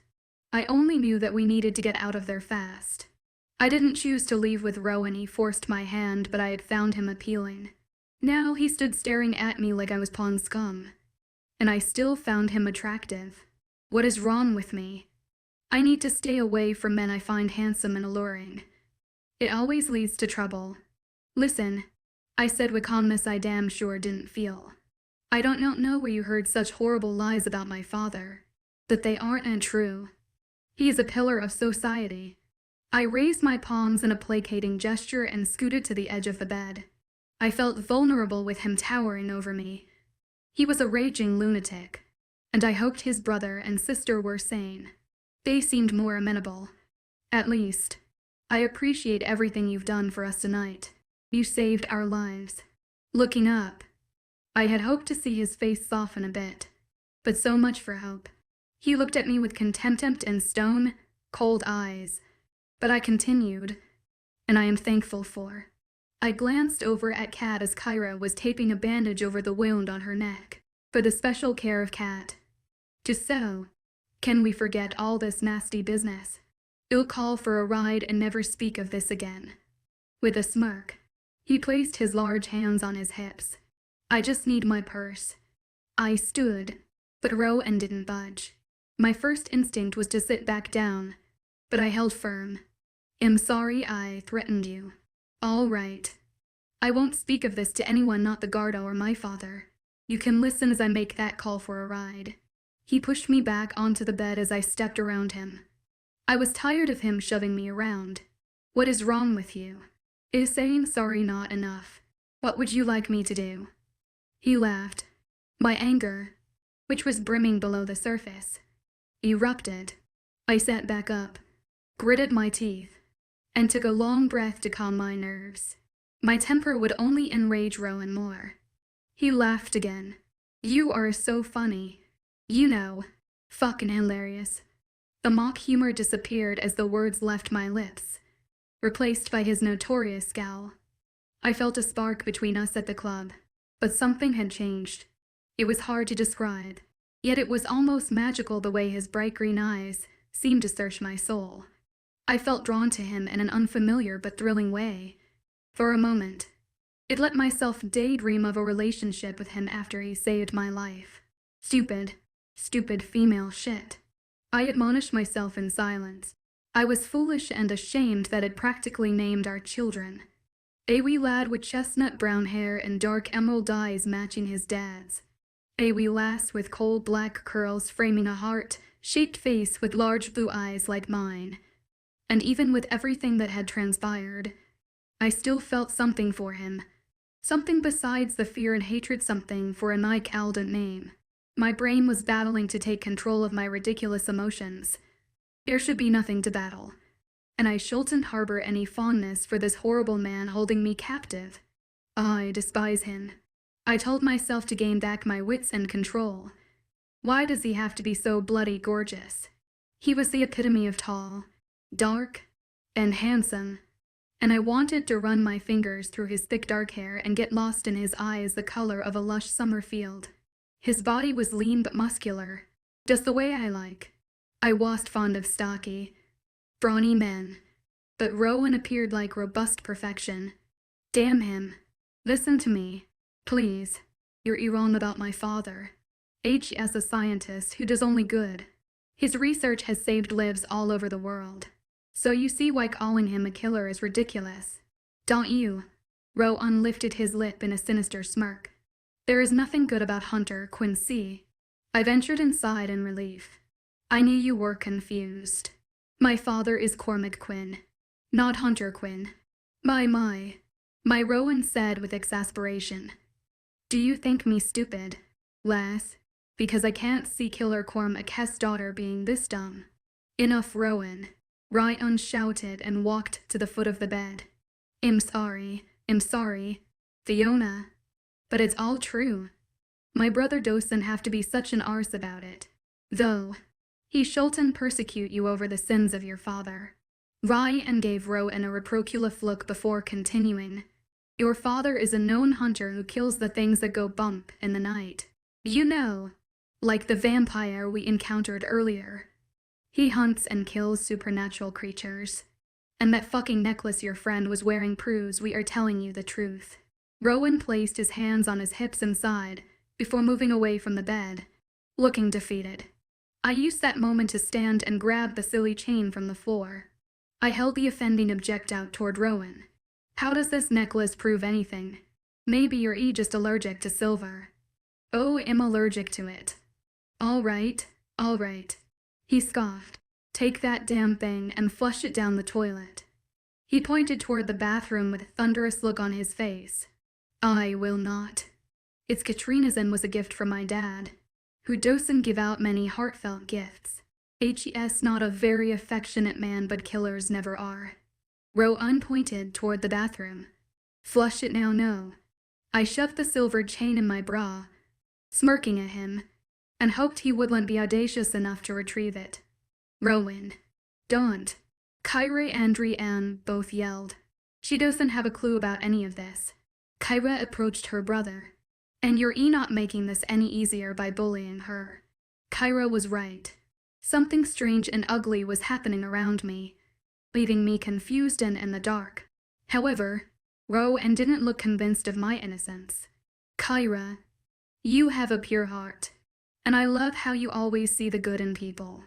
I only knew that we needed to get out of there fast. I didn't choose to leave with Rowan. He forced my hand, but I had found him appealing. Now he stood staring at me like I was pawn scum. And I still found him attractive. What is wrong with me? I need to stay away from men I find handsome and alluring. It always leads to trouble. Listen, I said with calmness I damn sure didn't feel. I don't know where you heard such horrible lies about my father, but they aren't untrue. He is a pillar of society. I raised my palms in a placating gesture and scooted to the edge of the bed. I felt vulnerable with him towering over me. He was a raging lunatic, and I hoped his brother and sister were sane. They seemed more amenable. At least, I appreciate everything you've done for us tonight. You saved our lives. Looking up, I had hoped to see his face soften a bit, but so much for hope. He looked at me with contempt and stone, cold eyes. But I continued, and I am thankful for. I glanced over at Kat as Kyra was taping a bandage over the wound on her neck, for the special care of Kat. Just so, can we forget all this nasty business? You'll call for a ride and never speak of this again. With a smirk, he placed his large hands on his hips. I just need my purse. I stood, but Rowan didn't budge. My first instinct was to sit back down, but I held firm. I'm sorry I threatened you. All right. I won't speak of this to anyone, not the Garda or my father. You can listen as I make that call for a ride. He pushed me back onto the bed as I stepped around him. I was tired of him shoving me around. What is wrong with you? Is saying sorry not enough? What would you like me to do? He laughed. My anger, which was brimming below the surface, erupted. I sat back up, gritted my teeth, and took a long breath to calm my nerves. My temper would only enrage Rowan more. He laughed again. You are so funny. You know, fucking hilarious. The mock humor disappeared as the words left my lips, replaced by his notorious scowl. I felt a spark between us at the club, but something had changed. It was hard to describe, yet it was almost magical the way his bright green eyes seemed to search my soul. I felt drawn to him in an unfamiliar but thrilling way. For a moment, it let myself daydream of a relationship with him after he saved my life. Stupid female shit. I admonished myself in silence. I was foolish and ashamed that I'd practically named our children. A wee lad with chestnut brown hair and dark emerald eyes matching his dad's. A wee lass with coal black curls framing a heart-shaped face with large blue eyes like mine. And even with everything that had transpired, I still felt something for him. Something besides the fear and hatred, something for a nightclub name. My brain was battling to take control of my ridiculous emotions. There should be nothing to battle, and I shouldn't harbor any fondness for this horrible man holding me captive. I despise him. I told myself to gain back my wits and control. Why does he have to be so bloody gorgeous? He was the epitome of tall, dark, and handsome, and I wanted to run my fingers through his thick dark hair and get lost in his eyes, the color of a lush summer field. His body was lean but muscular, just the way I like. I wasn't fond of stocky, brawny men, but Rowan appeared like robust perfection. Damn him. Listen to me, please. You're wrong about my father. As a scientist who does only good. His research has saved lives all over the world. So you see why calling him a killer is ridiculous. Don't you? Rowan lifted his lip in a sinister smirk. There is nothing good about Hunter Quincy. I ventured inside in relief. I knew you were confused. My father is Cormac Quinn, not Hunter Quinn. My Rowan said with exasperation. Do you think me stupid, lass? Because I can't see Killer Cormac's daughter being this dumb. Enough, Rowan. Ryan shouted and walked to the foot of the bed. I'm sorry, Fiona. But it's all true. My brother doesn't have to be such an arse about it. Though, he shouldn't persecute you over the sins of your father. Ryan gave Rowan a reproachful look before continuing. Your father is a known hunter who kills the things that go bump in the night. You know, like the vampire we encountered earlier. He hunts and kills supernatural creatures. And that fucking necklace your friend was wearing proves we are telling you the truth. Rowan placed his hands on his hips and sighed before moving away from the bed, looking defeated. I used that moment to stand and grab the silly chain from the floor. I held the offending object out toward Rowan. How does this necklace prove anything? Maybe you're just allergic to silver. Oh, I'm allergic to it. All right. He scoffed. Take that damn thing and flush it down the toilet. He pointed toward the bathroom with a thunderous look on his face. I will not. It's Katrina's and was a gift from my dad, who doesn't give out many heartfelt gifts. Hes not a very affectionate man, but killers never are. Rowan pointed toward the bathroom. Flush it now, no. I shoved the silver chain in my bra, smirking at him, and hoped he wouldn't be audacious enough to retrieve it. Rowan. Don't. Kyra and Rianne both yelled. She doesn't have a clue about any of this. Kyra approached her brother. And you're not making this any easier by bullying her. Kyra was right. Something strange and ugly was happening around me, leaving me confused and in the dark. However, Rowan didn't look convinced of my innocence. Kyra, you have a pure heart, and I love how you always see the good in people.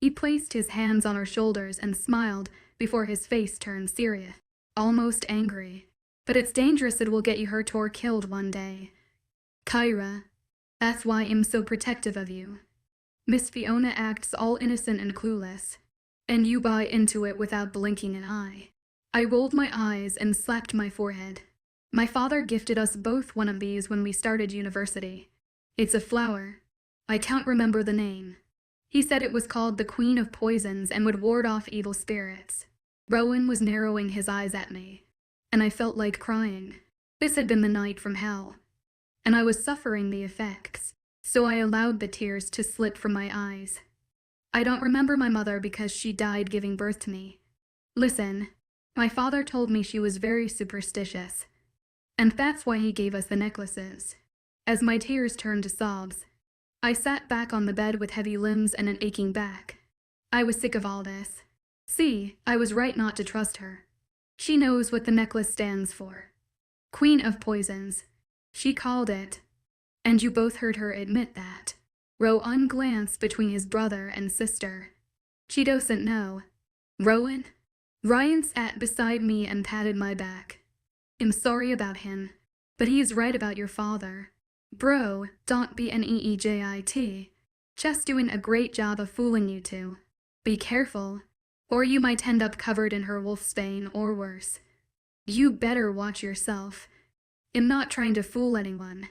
He placed his hands on her shoulders and smiled before his face turned serious, almost angry. But it's dangerous, it will get you hurt or killed one day. Kyra, that's why I'm so protective of you. Miss Fiona acts all innocent and clueless, and you buy into it without blinking an eye. I rolled my eyes and slapped my forehead. My father gifted us both one of these when we started university. It's a flower. I can't remember the name. He said it was called the Queen of Poisons and would ward off evil spirits. Rowan was narrowing his eyes at me, and I felt like crying. This had been the night from hell, and I was suffering the effects, so I allowed the tears to slip from my eyes. I don't remember my mother because she died giving birth to me. Listen, my father told me she was very superstitious, and that's why he gave us the necklaces. As my tears turned to sobs, I sat back on the bed with heavy limbs and an aching back. I was sick of all this. See, I was right not to trust her. She knows what the necklace stands for. Queen of Poisons. She called it. And you both heard her admit that. Rowan glanced between his brother and sister. She doesn't know. Rowan? Ryan sat beside me and patted my back. I'm sorry about him, but he is right about your father. Bro, don't be an EEJIT. Just doing a great job of fooling you two. Be careful, or you might end up covered in her wolfsbane or worse. You better watch yourself. I'm not trying to fool anyone.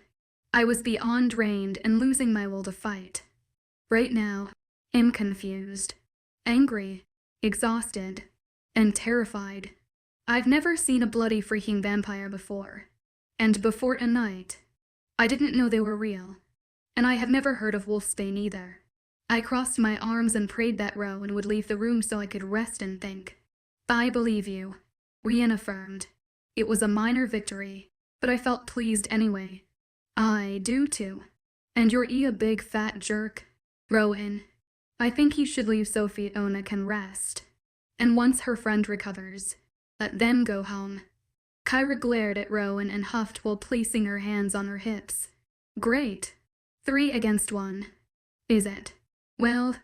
I was beyond drained and losing my will to fight. Right now, I'm confused, angry, exhausted, and terrified. I've never seen a bloody freaking vampire before. And before tonight, I didn't know they were real. And I have never heard of wolfsbane either. I crossed my arms and prayed that Rowan would leave the room so I could rest and think. I believe you, Rian affirmed. It was a minor victory, but I felt pleased anyway. I do too. And you're a big fat jerk. Rowan, I think you should leave Sophie Ona can rest. And once her friend recovers, let them go home. Kyra glared at Rowan and huffed while placing her hands on her hips. Great. 3 against 1. Is it? Well,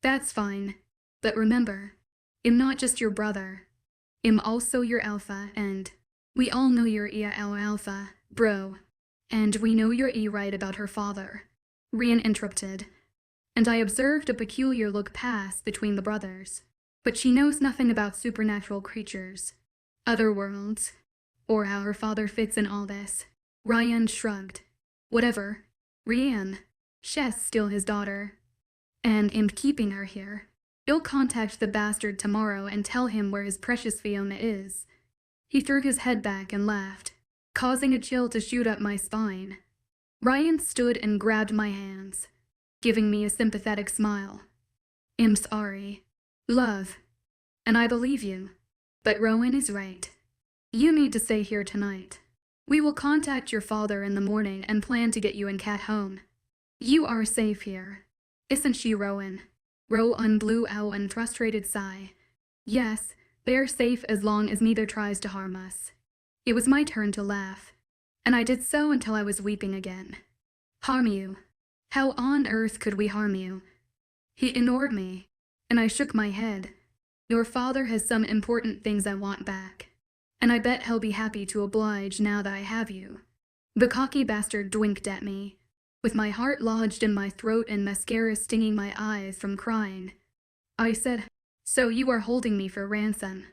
that's fine. But remember, I'm not just your brother. I'm also your alpha, and we all know you're our alpha, bro. And we know you're right about her father. Rian interrupted, and I observed a peculiar look pass between the brothers. But she knows nothing about supernatural creatures, other worlds, or how her father fits in all this. Ryan shrugged. Whatever. Rian, she's still his daughter. And I'm keeping her here. You'll contact the bastard tomorrow and tell him where his precious Fiona is. He threw his head back and laughed, causing a chill to shoot up my spine. Ryan stood and grabbed my hands, giving me a sympathetic smile. I'm sorry. Love. And I believe you. But Rowan is right. You need to stay here tonight. We will contact your father in the morning and plan to get you and Kat home. You are safe here. Isn't she, Rowan? Rowan blew out a frustrated sigh. Yes, they're safe as long as neither tries to harm us. It was my turn to laugh, and I did so until I was weeping again. Harm you? How on earth could we harm you? He ignored me, and I shook my head. Your father has some important things I want back, and I bet he'll be happy to oblige now that I have you. The cocky bastard winked at me, with my heart lodged in my throat and mascara stinging my eyes from crying. I said, so you are holding me for ransom.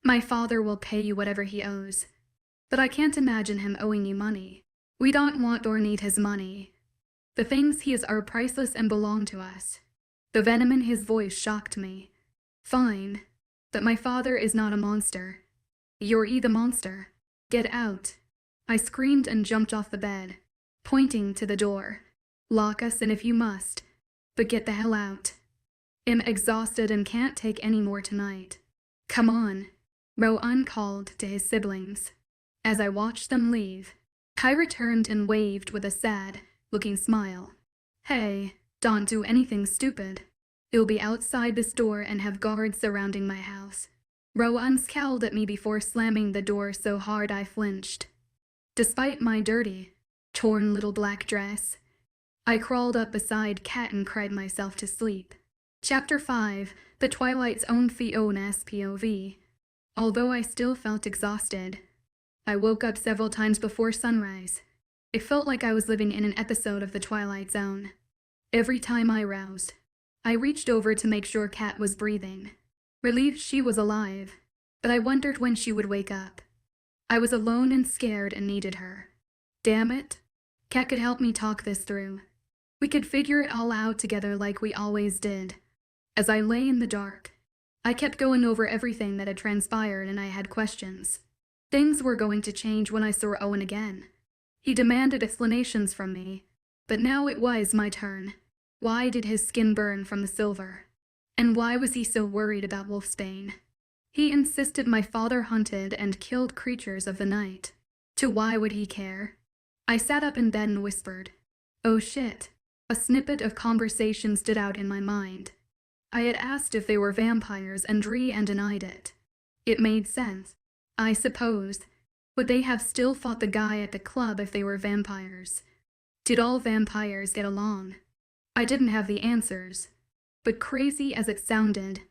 My father will pay you whatever he owes. But I can't imagine him owing you money. We don't want or need his money. The things he has are priceless and belong to us. The venom in his voice shocked me. Fine, but my father is not a monster. You're the monster. Get out. I screamed and jumped off the bed, pointing to the door. Lock us in if you must, but get the hell out. I'm exhausted and can't take any more tonight. Come on, Rowan called to his siblings. As I watched them leave, Kyra turned and waved with a sad-looking smile. Hey, don't do anything stupid. You'll be outside this door and have guards surrounding my house. Rowan scowled at me before slamming the door so hard I flinched. Despite my dirty, torn little black dress, I crawled up beside Kat and cried myself to sleep. Chapter 5, The Twilight's Own Fiona's POV. Although I still felt exhausted, I woke up several times before sunrise. It felt like I was living in an episode of The Twilight Zone. Every time I roused, I reached over to make sure Kat was breathing, relieved she was alive, but I wondered when she would wake up. I was alone and scared and needed her. Damn it, Kat could help me talk this through. We could figure it all out together like we always did. As I lay in the dark, I kept going over everything that had transpired and I had questions. Things were going to change when I saw Owen again. He demanded explanations from me, but now it was my turn. Why did his skin burn from the silver? And why was he so worried about Wolfsbane? He insisted my father hunted and killed creatures of the night. To why would he care? I sat up in bed and whispered, "Oh shit." A snippet of conversation stood out in my mind. I had asked if they were vampires and Dree denied it. It made sense, I suppose. Would they have still fought the guy at the club if they were vampires? Did all vampires get along? I didn't have the answers, but crazy as it sounded,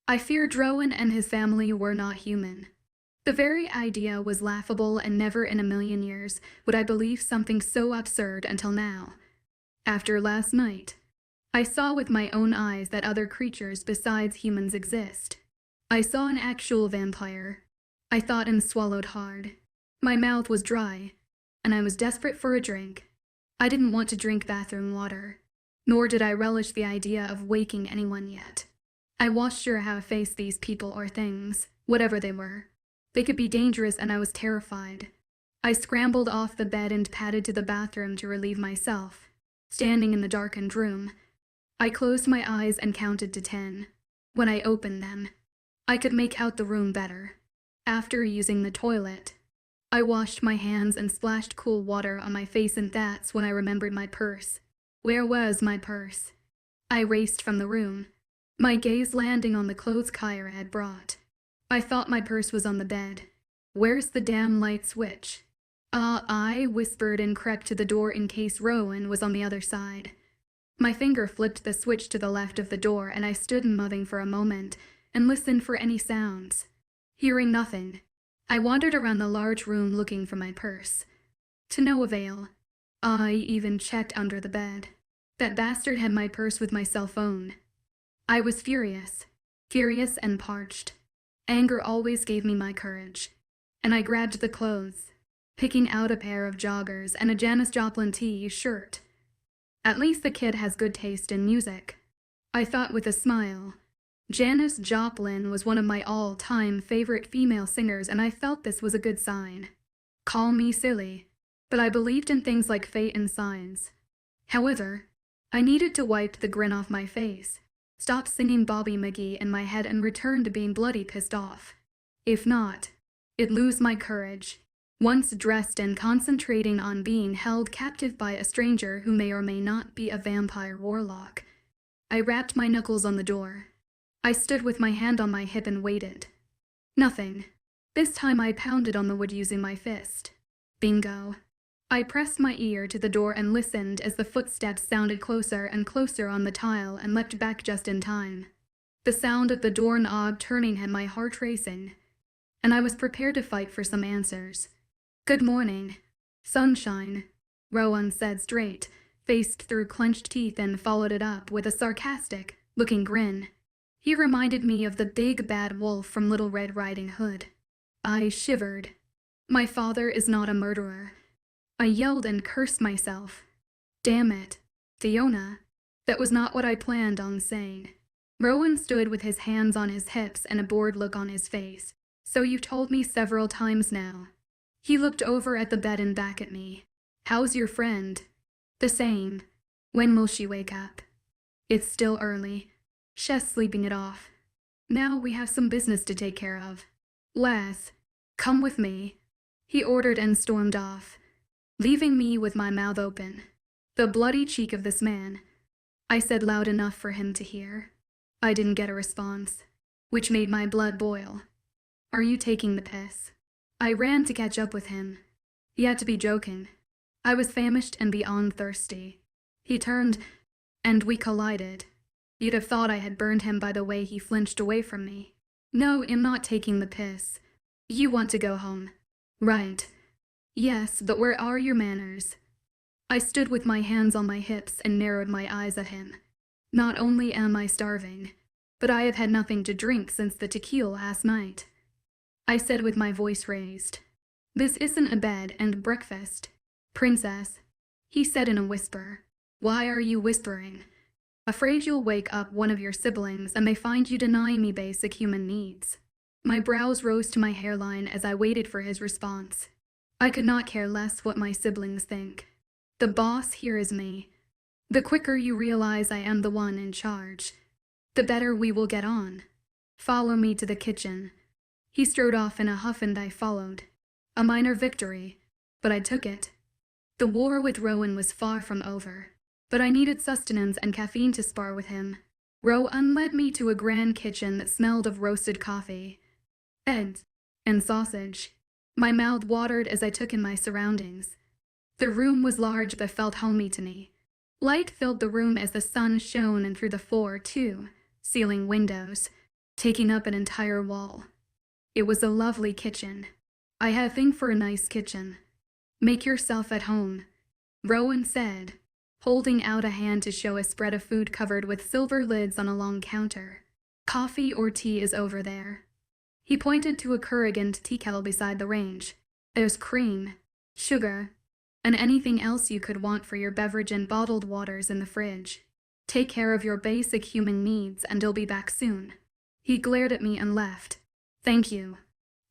I feared Rowan and his family were not human. The very idea was laughable and never in a million years would I believe something so absurd until now. After last night, I saw with my own eyes that other creatures besides humans exist. I saw an actual vampire. I thought and swallowed hard. My mouth was dry, and I was desperate for a drink. I didn't want to drink bathroom water, nor did I relish the idea of waking anyone yet. I wasn't sure how to face these people or things, whatever they were. They could be dangerous and I was terrified. I scrambled off the bed and padded to the bathroom to relieve myself. Standing in the darkened room, I closed my eyes and counted to 10. When I opened them, I could make out the room better. After using the toilet, I washed my hands and splashed cool water on my face, and that's when I remembered my purse. Where was my purse? I raced from the room, my gaze landing on the clothes Kyra had brought. I thought my purse was on the bed. Where's the damn light switch? I whispered and crept to the door in case Rowan was on the other side. My finger flipped the switch to the left of the door and I stood mumbling for a moment and listened for any sounds. Hearing nothing, I wandered around the large room looking for my purse. To no avail. I even checked under the bed. That bastard had my purse with my cell phone. I was furious and parched. Anger always gave me my courage, and I grabbed the clothes, picking out a pair of joggers and a Janis Joplin t-shirt. At least the kid has good taste in music, I thought with a smile. Janis Joplin was one of my all-time favorite female singers, and I felt this was a good sign. Call me silly, but I believed in things like fate and signs. However, I needed to wipe the grin off my face, stop singing Bobby McGee in my head, and return to being bloody pissed off. If not, I'd lose my courage. Once dressed and concentrating on being held captive by a stranger who may or may not be a vampire warlock, I rapped my knuckles on the door. I stood with my hand on my hip and waited. Nothing. This time I pounded on the wood using my fist. Bingo. I pressed my ear to the door and listened as the footsteps sounded closer and closer on the tile and leapt back just in time. The sound of the doorknob turning had my heart racing, and I was prepared to fight for some answers. Good morning, sunshine, Rowan said straight, faced through clenched teeth, and followed it up with a sarcastic-looking grin. He reminded me of the big bad wolf from Little Red Riding Hood. I shivered. My father is not a murderer. I yelled and cursed myself. Damn it, Fiona. That was not what I planned on saying. Rowan stood with his hands on his hips and a bored look on his face. So you've told me several times now. He looked over at the bed and back at me. How's your friend? The same. When will she wake up? It's still early. She's sleeping it off. Now we have some business to take care of. Les, come with me. He ordered and stormed off, leaving me with my mouth open. The bloody cheek of this man. I said loud enough for him to hear. I didn't get a response, which made my blood boil. Are you taking the piss? I ran to catch up with him. He had to be joking. I was famished and beyond thirsty. He turned, and we collided. You'd have thought I had burned him by the way he flinched away from me. No, I'm not taking the piss. You want to go home. Right. Yes, but where are your manners? I stood with my hands on my hips and narrowed my eyes at him. Not only am I starving, but I have had nothing to drink since the tequila last night. I said with my voice raised. This isn't a bed and breakfast. Princess, he said in a whisper. Why are you whispering? Afraid you'll wake up one of your siblings and they find you denying me basic human needs. My brows rose to my hairline as I waited for his response. I could not care less what my siblings think. The boss here is me. The quicker you realize I am the one in charge, the better we will get on. Follow me to the kitchen. He strode off in a huff and I followed. A minor victory, but I took it. The war with Rowan was far from over, but I needed sustenance and caffeine to spar with him. Rowan led me to a grand kitchen that smelled of roasted coffee, eggs, and sausage. My mouth watered as I took in my surroundings. The room was large but felt homey to me. Light filled the room as the sun shone in through the 4, 2 ceiling windows, taking up an entire wall. It was a lovely kitchen. I had a thing for a nice kitchen. Make yourself at home, Rowan said, holding out a hand to show a spread of food covered with silver lids on a long counter. Coffee or tea is over there. He pointed to a Keurig tea kettle beside the range. There's cream, sugar, and anything else you could want for your beverage and bottled waters in the fridge. Take care of your basic human needs and I'll be back soon. He glared at me and left. Thank you,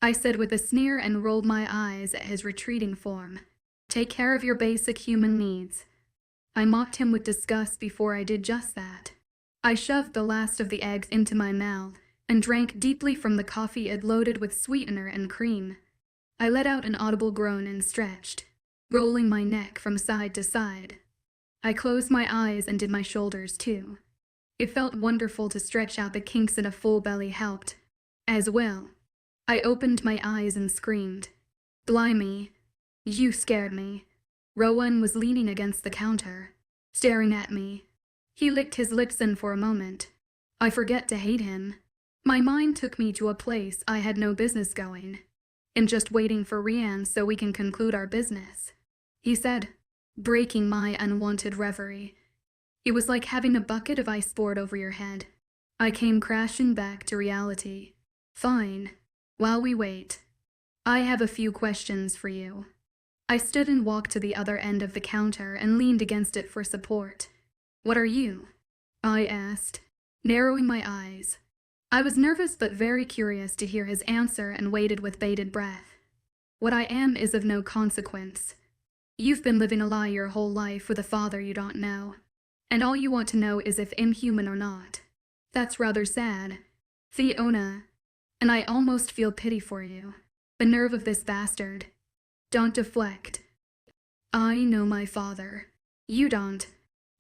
I said with a sneer and rolled my eyes at his retreating form. Take care of your basic human needs. I mocked him with disgust before I did just that. I shoved the last of the eggs into my mouth and drank deeply from the coffee it loaded with sweetener and cream. I let out an audible groan and stretched, rolling my neck from side to side. I closed my eyes and did my shoulders too. It felt wonderful to stretch out the kinks in a full belly helped. As well, I opened my eyes and screamed. Blimey, you scared me. Rowan was leaning against the counter, staring at me. He licked his lips in for a moment. I forget to hate him. My mind took me to a place I had no business going. I'm just waiting for Rianne so we can conclude our business, he said, breaking my unwanted reverie. It was like having a bucket of ice poured over your head. I came crashing back to reality. Fine. While we wait, I have a few questions for you. I stood and walked to the other end of the counter and leaned against it for support. What are you? I asked, narrowing my eyes. I was nervous but very curious to hear his answer and waited with bated breath. What I am is of no consequence. You've been living a lie your whole life with a father you don't know, and all you want to know is if I'm human or not. That's rather sad, Fiona, and I almost feel pity for you. The nerve of this bastard. Don't deflect. I know my father. You don't.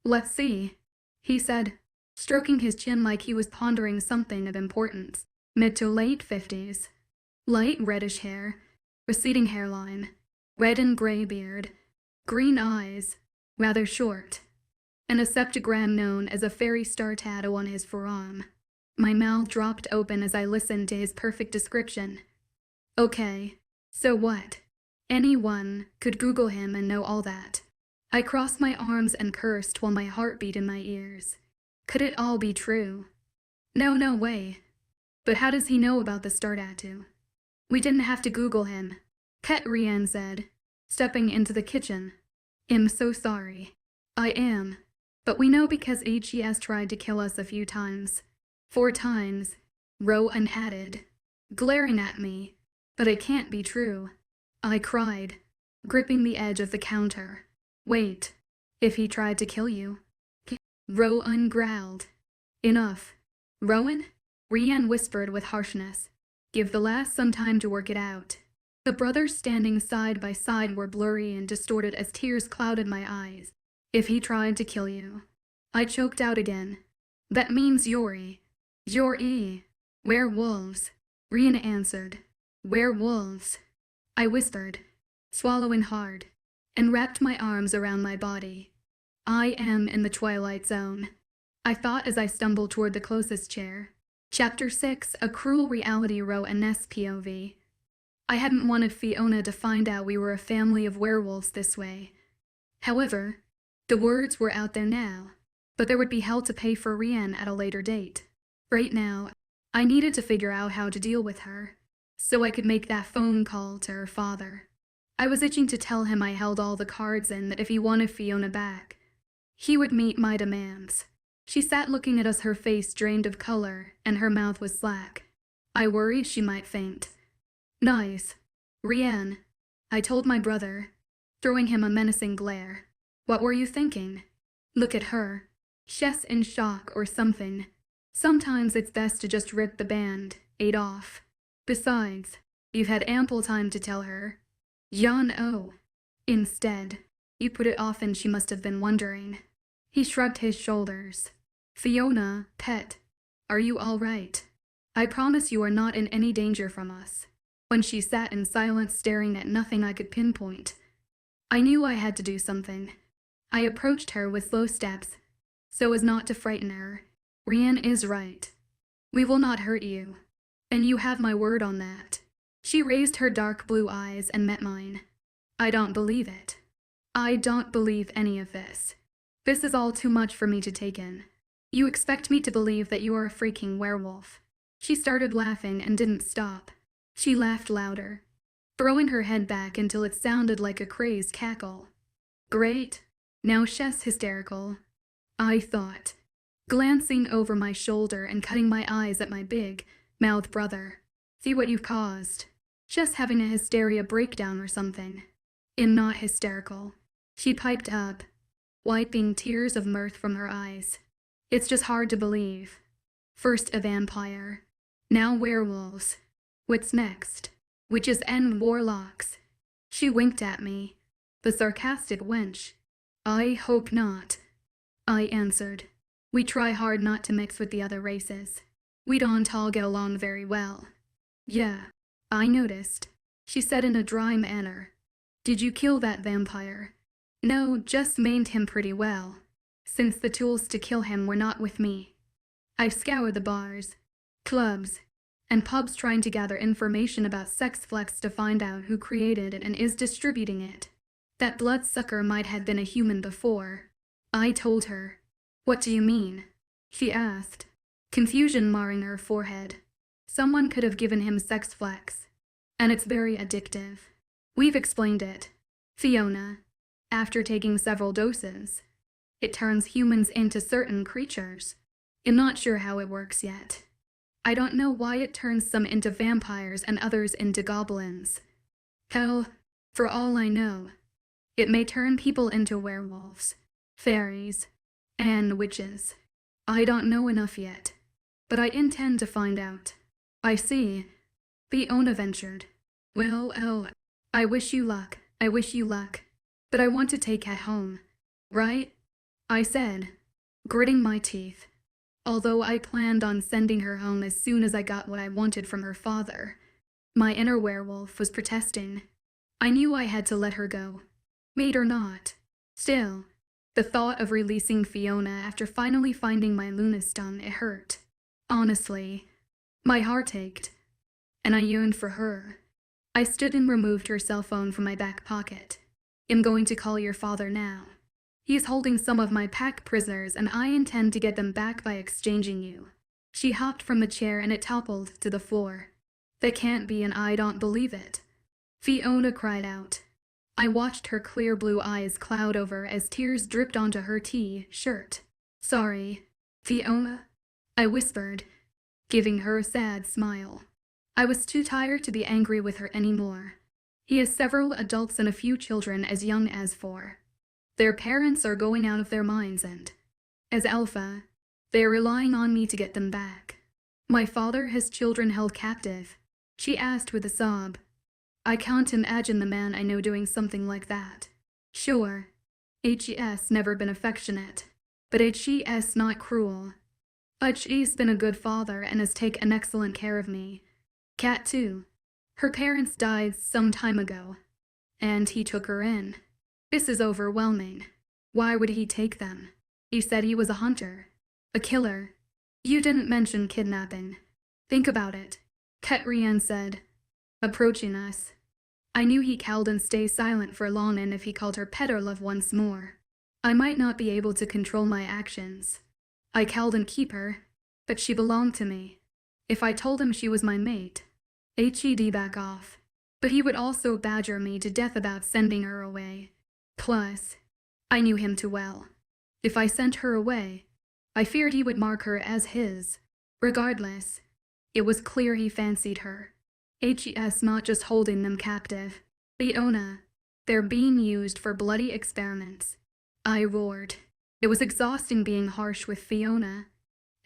Let's see, he said, stroking his chin like he was pondering something of importance. Mid to late 50s. Light reddish hair, receding hairline, red and gray beard, green eyes, rather short, and a septagram known as a fairy star tattoo on his forearm. My mouth dropped open as I listened to his perfect description. Okay, so what? Anyone could Google him and know all that. I crossed my arms and cursed while my heart beat in my ears. Could it all be true? No way. But how does he know about the star tattoo? We didn't have to Google him, Ket Rianne said, stepping into the kitchen. I'm so sorry. I am. But we know because HES tried to kill us a few times. 4 times, Rowan added, glaring at me. But it can't be true. I cried, gripping the edge of the counter. Wait, if he tried to kill you? Rowan growled. Enough. Rowan? Rian whispered with harshness. Give the lass some time to work it out. The brothers standing side by side were blurry and distorted as tears clouded my eyes. If he tried to kill you. I choked out again. That means Yori. Yori. Werewolves. Rian answered. Werewolves. I whispered, swallowing hard, and wrapped my arms around my body. I am in the twilight zone, I thought as I stumbled toward the closest chair. Chapter 6, A Cruel Reality Rowan's POV. I hadn't wanted Fiona to find out we were a family of werewolves this way. However, the words were out there now, but there would be hell to pay for Rian at a later date. Right now, I needed to figure out how to deal with her, so I could make that phone call to her father. I was itching to tell him I held all the cards and that if he wanted Fiona back, he would meet my demands. She sat looking at us, her face drained of color, and her mouth was slack. I worried she might faint. Nice. Rian, I told my brother, throwing him a menacing glare. What were you thinking? Look at her. She's in shock or something. Sometimes it's best to just rip the band-aid off. Besides, you've had ample time to tell her. Jan O. Instead, you put it off and she must have been wondering. He shrugged his shoulders. Fiona, pet, are you all right? I promise you are not in any danger from us. When she sat in silence staring at nothing I could pinpoint, I knew I had to do something. I approached her with slow steps, so as not to frighten her. Rian is right. We will not hurt you. And you have my word on that. She raised her dark blue eyes and met mine. I don't believe it. I don't believe any of this. This is all too much for me to take in. You expect me to believe that you are a freaking werewolf. She started laughing and didn't stop. She laughed louder, throwing her head back until it sounded like a crazed cackle. Great. Now she's hysterical, I thought, glancing over my shoulder and cutting my eyes at my big-mouthed brother. See what you've caused. Just having a hysteria breakdown or something. I'm not hysterical. She piped up, wiping tears of mirth from her eyes. It's just hard to believe. First a vampire, now werewolves. What's next? Witches and warlocks. She winked at me, the sarcastic wench. I hope not, I answered. We try hard not to mix with the other races. We don't all get along very well. Yeah, I noticed, she said in a dry manner. Did you kill that vampire? No, just maimed him pretty well, since the tools to kill him were not with me. I've scoured the bars, clubs, and pubs trying to gather information about sex flex to find out who created it and is distributing it. That bloodsucker might have been a human before. I told her. What do you mean? She asked, confusion marring her forehead. Someone could have given him sex flex, and it's very addictive. We've explained it. Fiona, after taking several doses, it turns humans into certain creatures. I'm not sure how it works yet. I don't know why it turns some into vampires and others into goblins. Hell, for all I know, it may turn people into werewolves, fairies, and witches. I don't know enough yet, but I intend to find out. I see. Fiona ventured. Well, I wish you luck. But I want to take Cat home. Right? I said, gritting my teeth. Although I planned on sending her home as soon as I got what I wanted from her father, my inner werewolf was protesting. I knew I had to let her go. Mate or not. Still, the thought of releasing Fiona after finally finding my Luniston, it hurt. Honestly, my heart ached, and I yearned for her. I stood and removed her cell phone from my back pocket. I'm going to call your father now. He's holding some of my pack prisoners and I intend to get them back by exchanging you. She hopped from the chair and it toppled to the floor. That can't be and I don't believe it. Fiona cried out. I watched her clear blue eyes cloud over as tears dripped onto her T-shirt. "Sorry, Fiona," I whispered, giving her a sad smile. I was too tired to be angry with her anymore. He has several adults and a few children as young as 4. Their parents are going out of their minds and, as alpha, they are relying on me to get them back. "My father has children held captive?" she asked with a sob. I can't imagine the man I know doing something like that. Sure, HE's never been affectionate, but HE's not cruel. HE's been a good father and has taken excellent care of me. Kat too. Her parents died some time ago, and he took her in. This is overwhelming. Why would he take them? He said he was a hunter, a killer. You didn't mention kidnapping. Think about it, Katrian said, approaching us. I knew he called and stay silent for long, and if he called her pet or love once more, I might not be able to control my actions. I called and keep her, but she belonged to me. If I told him she was my mate, he'd back off. But he would also badger me to death about sending her away. Plus, I knew him too well. If I sent her away, I feared he would mark her as his. Regardless, it was clear he fancied her. HE's not just holding them captive. Fiona, they're being used for bloody experiments. I roared. It was exhausting being harsh with Fiona,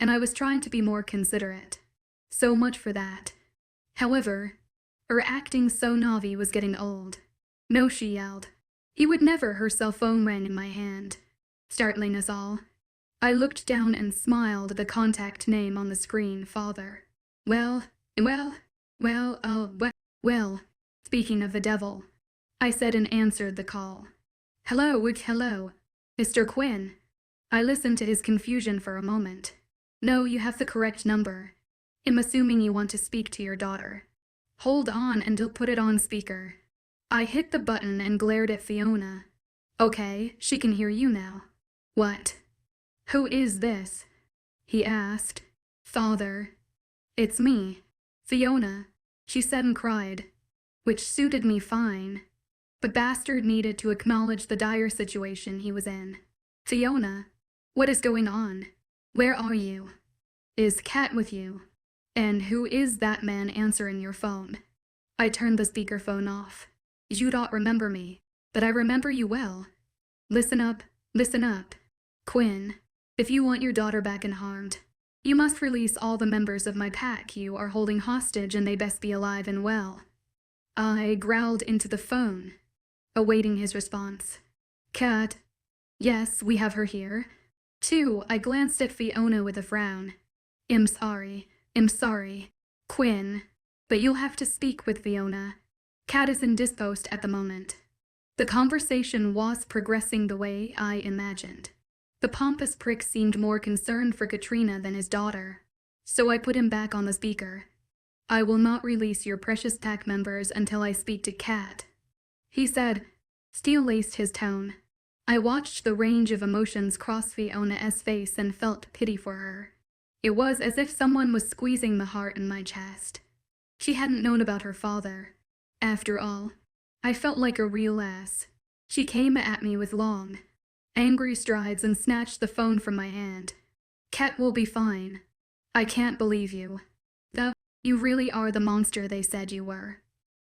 and I was trying to be more considerate. So much for that. However, her acting so Navi was getting old. "No," she yelled. He would never. Her cell phone rang in my hand, startling us all. I looked down and smiled at the contact name on the screen, Father. Well, speaking of the devil, I said and answered the call. Hello, Mr. Quinn. I listened to his confusion for a moment. No, you have the correct number. I'm assuming you want to speak to your daughter. Hold on and I'll put it on speaker. I hit the button and glared at Fiona. Okay, she can hear you now. What? Who is this? He asked. Father. It's me, Fiona, she said and cried, which suited me fine. But Bastard needed to acknowledge the dire situation he was in. Fiona, what is going on? Where are you? Is Kat with you? And who is that man answering your phone? I turned the speakerphone off. You don't remember me, but I remember you well. Listen up, Quinn. If you want your daughter back unharmed, you must release all the members of my pack you are holding hostage, and they best be alive and well. I growled into the phone, awaiting his response. Kat. Yes, we have her here. 2. I glanced at Fiona with a frown. I'm sorry, Quinn, but you'll have to speak with Fiona. Kat is indisposed at the moment. The conversation was progressing the way I imagined. The pompous prick seemed more concerned for Katrina than his daughter, so I put him back on the speaker. I will not release your precious pack members until I speak to Kat, he said, steel-laced his tone. I watched the range of emotions cross Fiona's face and felt pity for her. It was as if someone was squeezing the heart in my chest. She hadn't known about her father. After all, I felt like a real ass. She came at me with long, angry strides and snatched the phone from my hand. Kat will be fine. I can't believe you. Though, you really are the monster they said you were.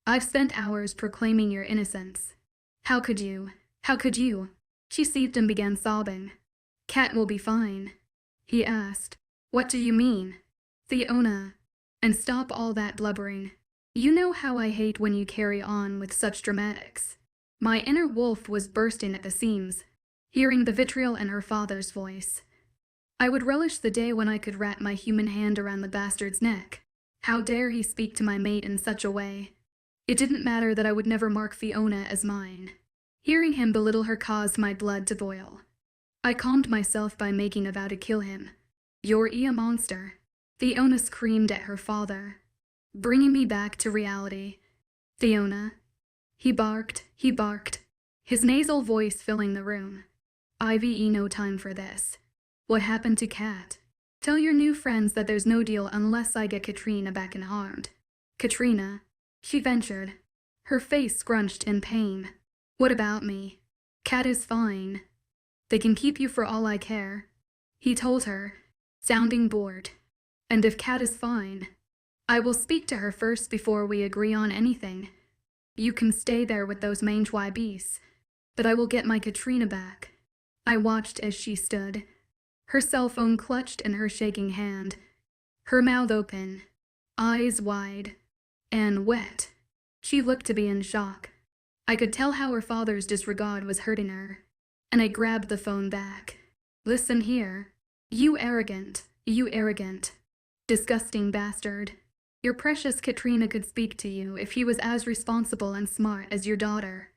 I've spent hours proclaiming your innocence. How could you? She seethed and began sobbing. Kat will be fine, he asked. What do you mean? Fiona. And stop all that blubbering. You know how I hate when you carry on with such dramatics. My inner wolf was bursting at the seams, hearing the vitriol in her father's voice. I would relish the day when I could wrap my human hand around the bastard's neck. How dare he speak to my mate in such a way? It didn't matter that I would never mark Fiona as mine. Hearing him belittle her caused my blood to boil. I calmed myself by making a vow to kill him. You're a monster, Fiona screamed at her father, bringing me back to reality. Fiona. He barked, his nasal voice filling the room. I've no time for this. What happened to Kat? Tell your new friends that there's no deal unless I get Katrina back unharmed. Katrina, she ventured, her face scrunched in pain. What about me? Cat is fine. They can keep you for all I care, he told her, sounding bored. And if Cat is fine, I will speak to her first before we agree on anything. You can stay there with those mange beasts, but I will get my Katrina back. I watched as she stood, her cell phone clutched in her shaking hand, her mouth open, eyes wide, and wet. She looked to be in shock. I could tell how her father's disregard was hurting her, and I grabbed the phone back. Listen here. You arrogant, disgusting bastard. Your precious Katrina could speak to you if he was as responsible and smart as your daughter.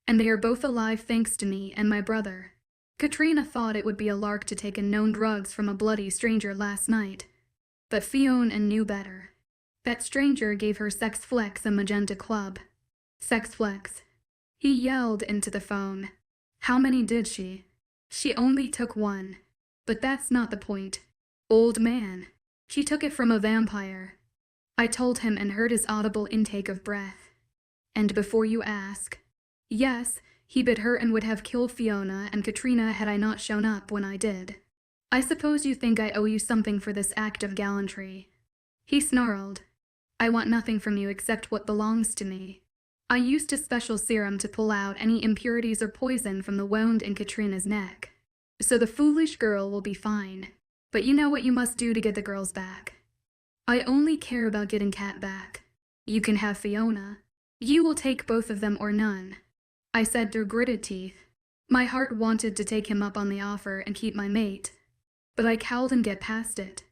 And they are both alive thanks to me and my brother. Katrina thought it would be a lark to take unknown drugs from a bloody stranger last night. But Fiona knew better. That stranger gave her Sex Flex a magenta club. Sex Flex. He yelled into the phone. How many did she? She only took one. But that's not the point. Old man. She took it from a vampire. I told him and heard his audible intake of breath. And before you ask, yes, he bit her and would have killed Fiona and Katrina had I not shown up when I did. I suppose you think I owe you something for this act of gallantry. He snarled. I want nothing from you except what belongs to me. I used a special serum to pull out any impurities or poison from the wound in Katrina's neck. So the foolish girl will be fine. But you know what you must do to get the girls back. I only care about getting Cat back. You can have Fiona. You will take both of them or none. I said through gritted teeth. My heart wanted to take him up on the offer and keep my mate. But I cowled and get past it.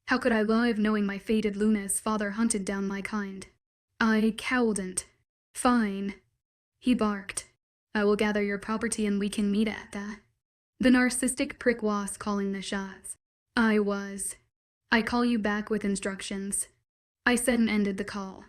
How could I live knowing my fated Luna's father hunted down my kind? I cowled. Fine. He barked. I will gather your property and we can meet at the narcissistic prick was calling the shots. I call you back with instructions. I said and ended the call.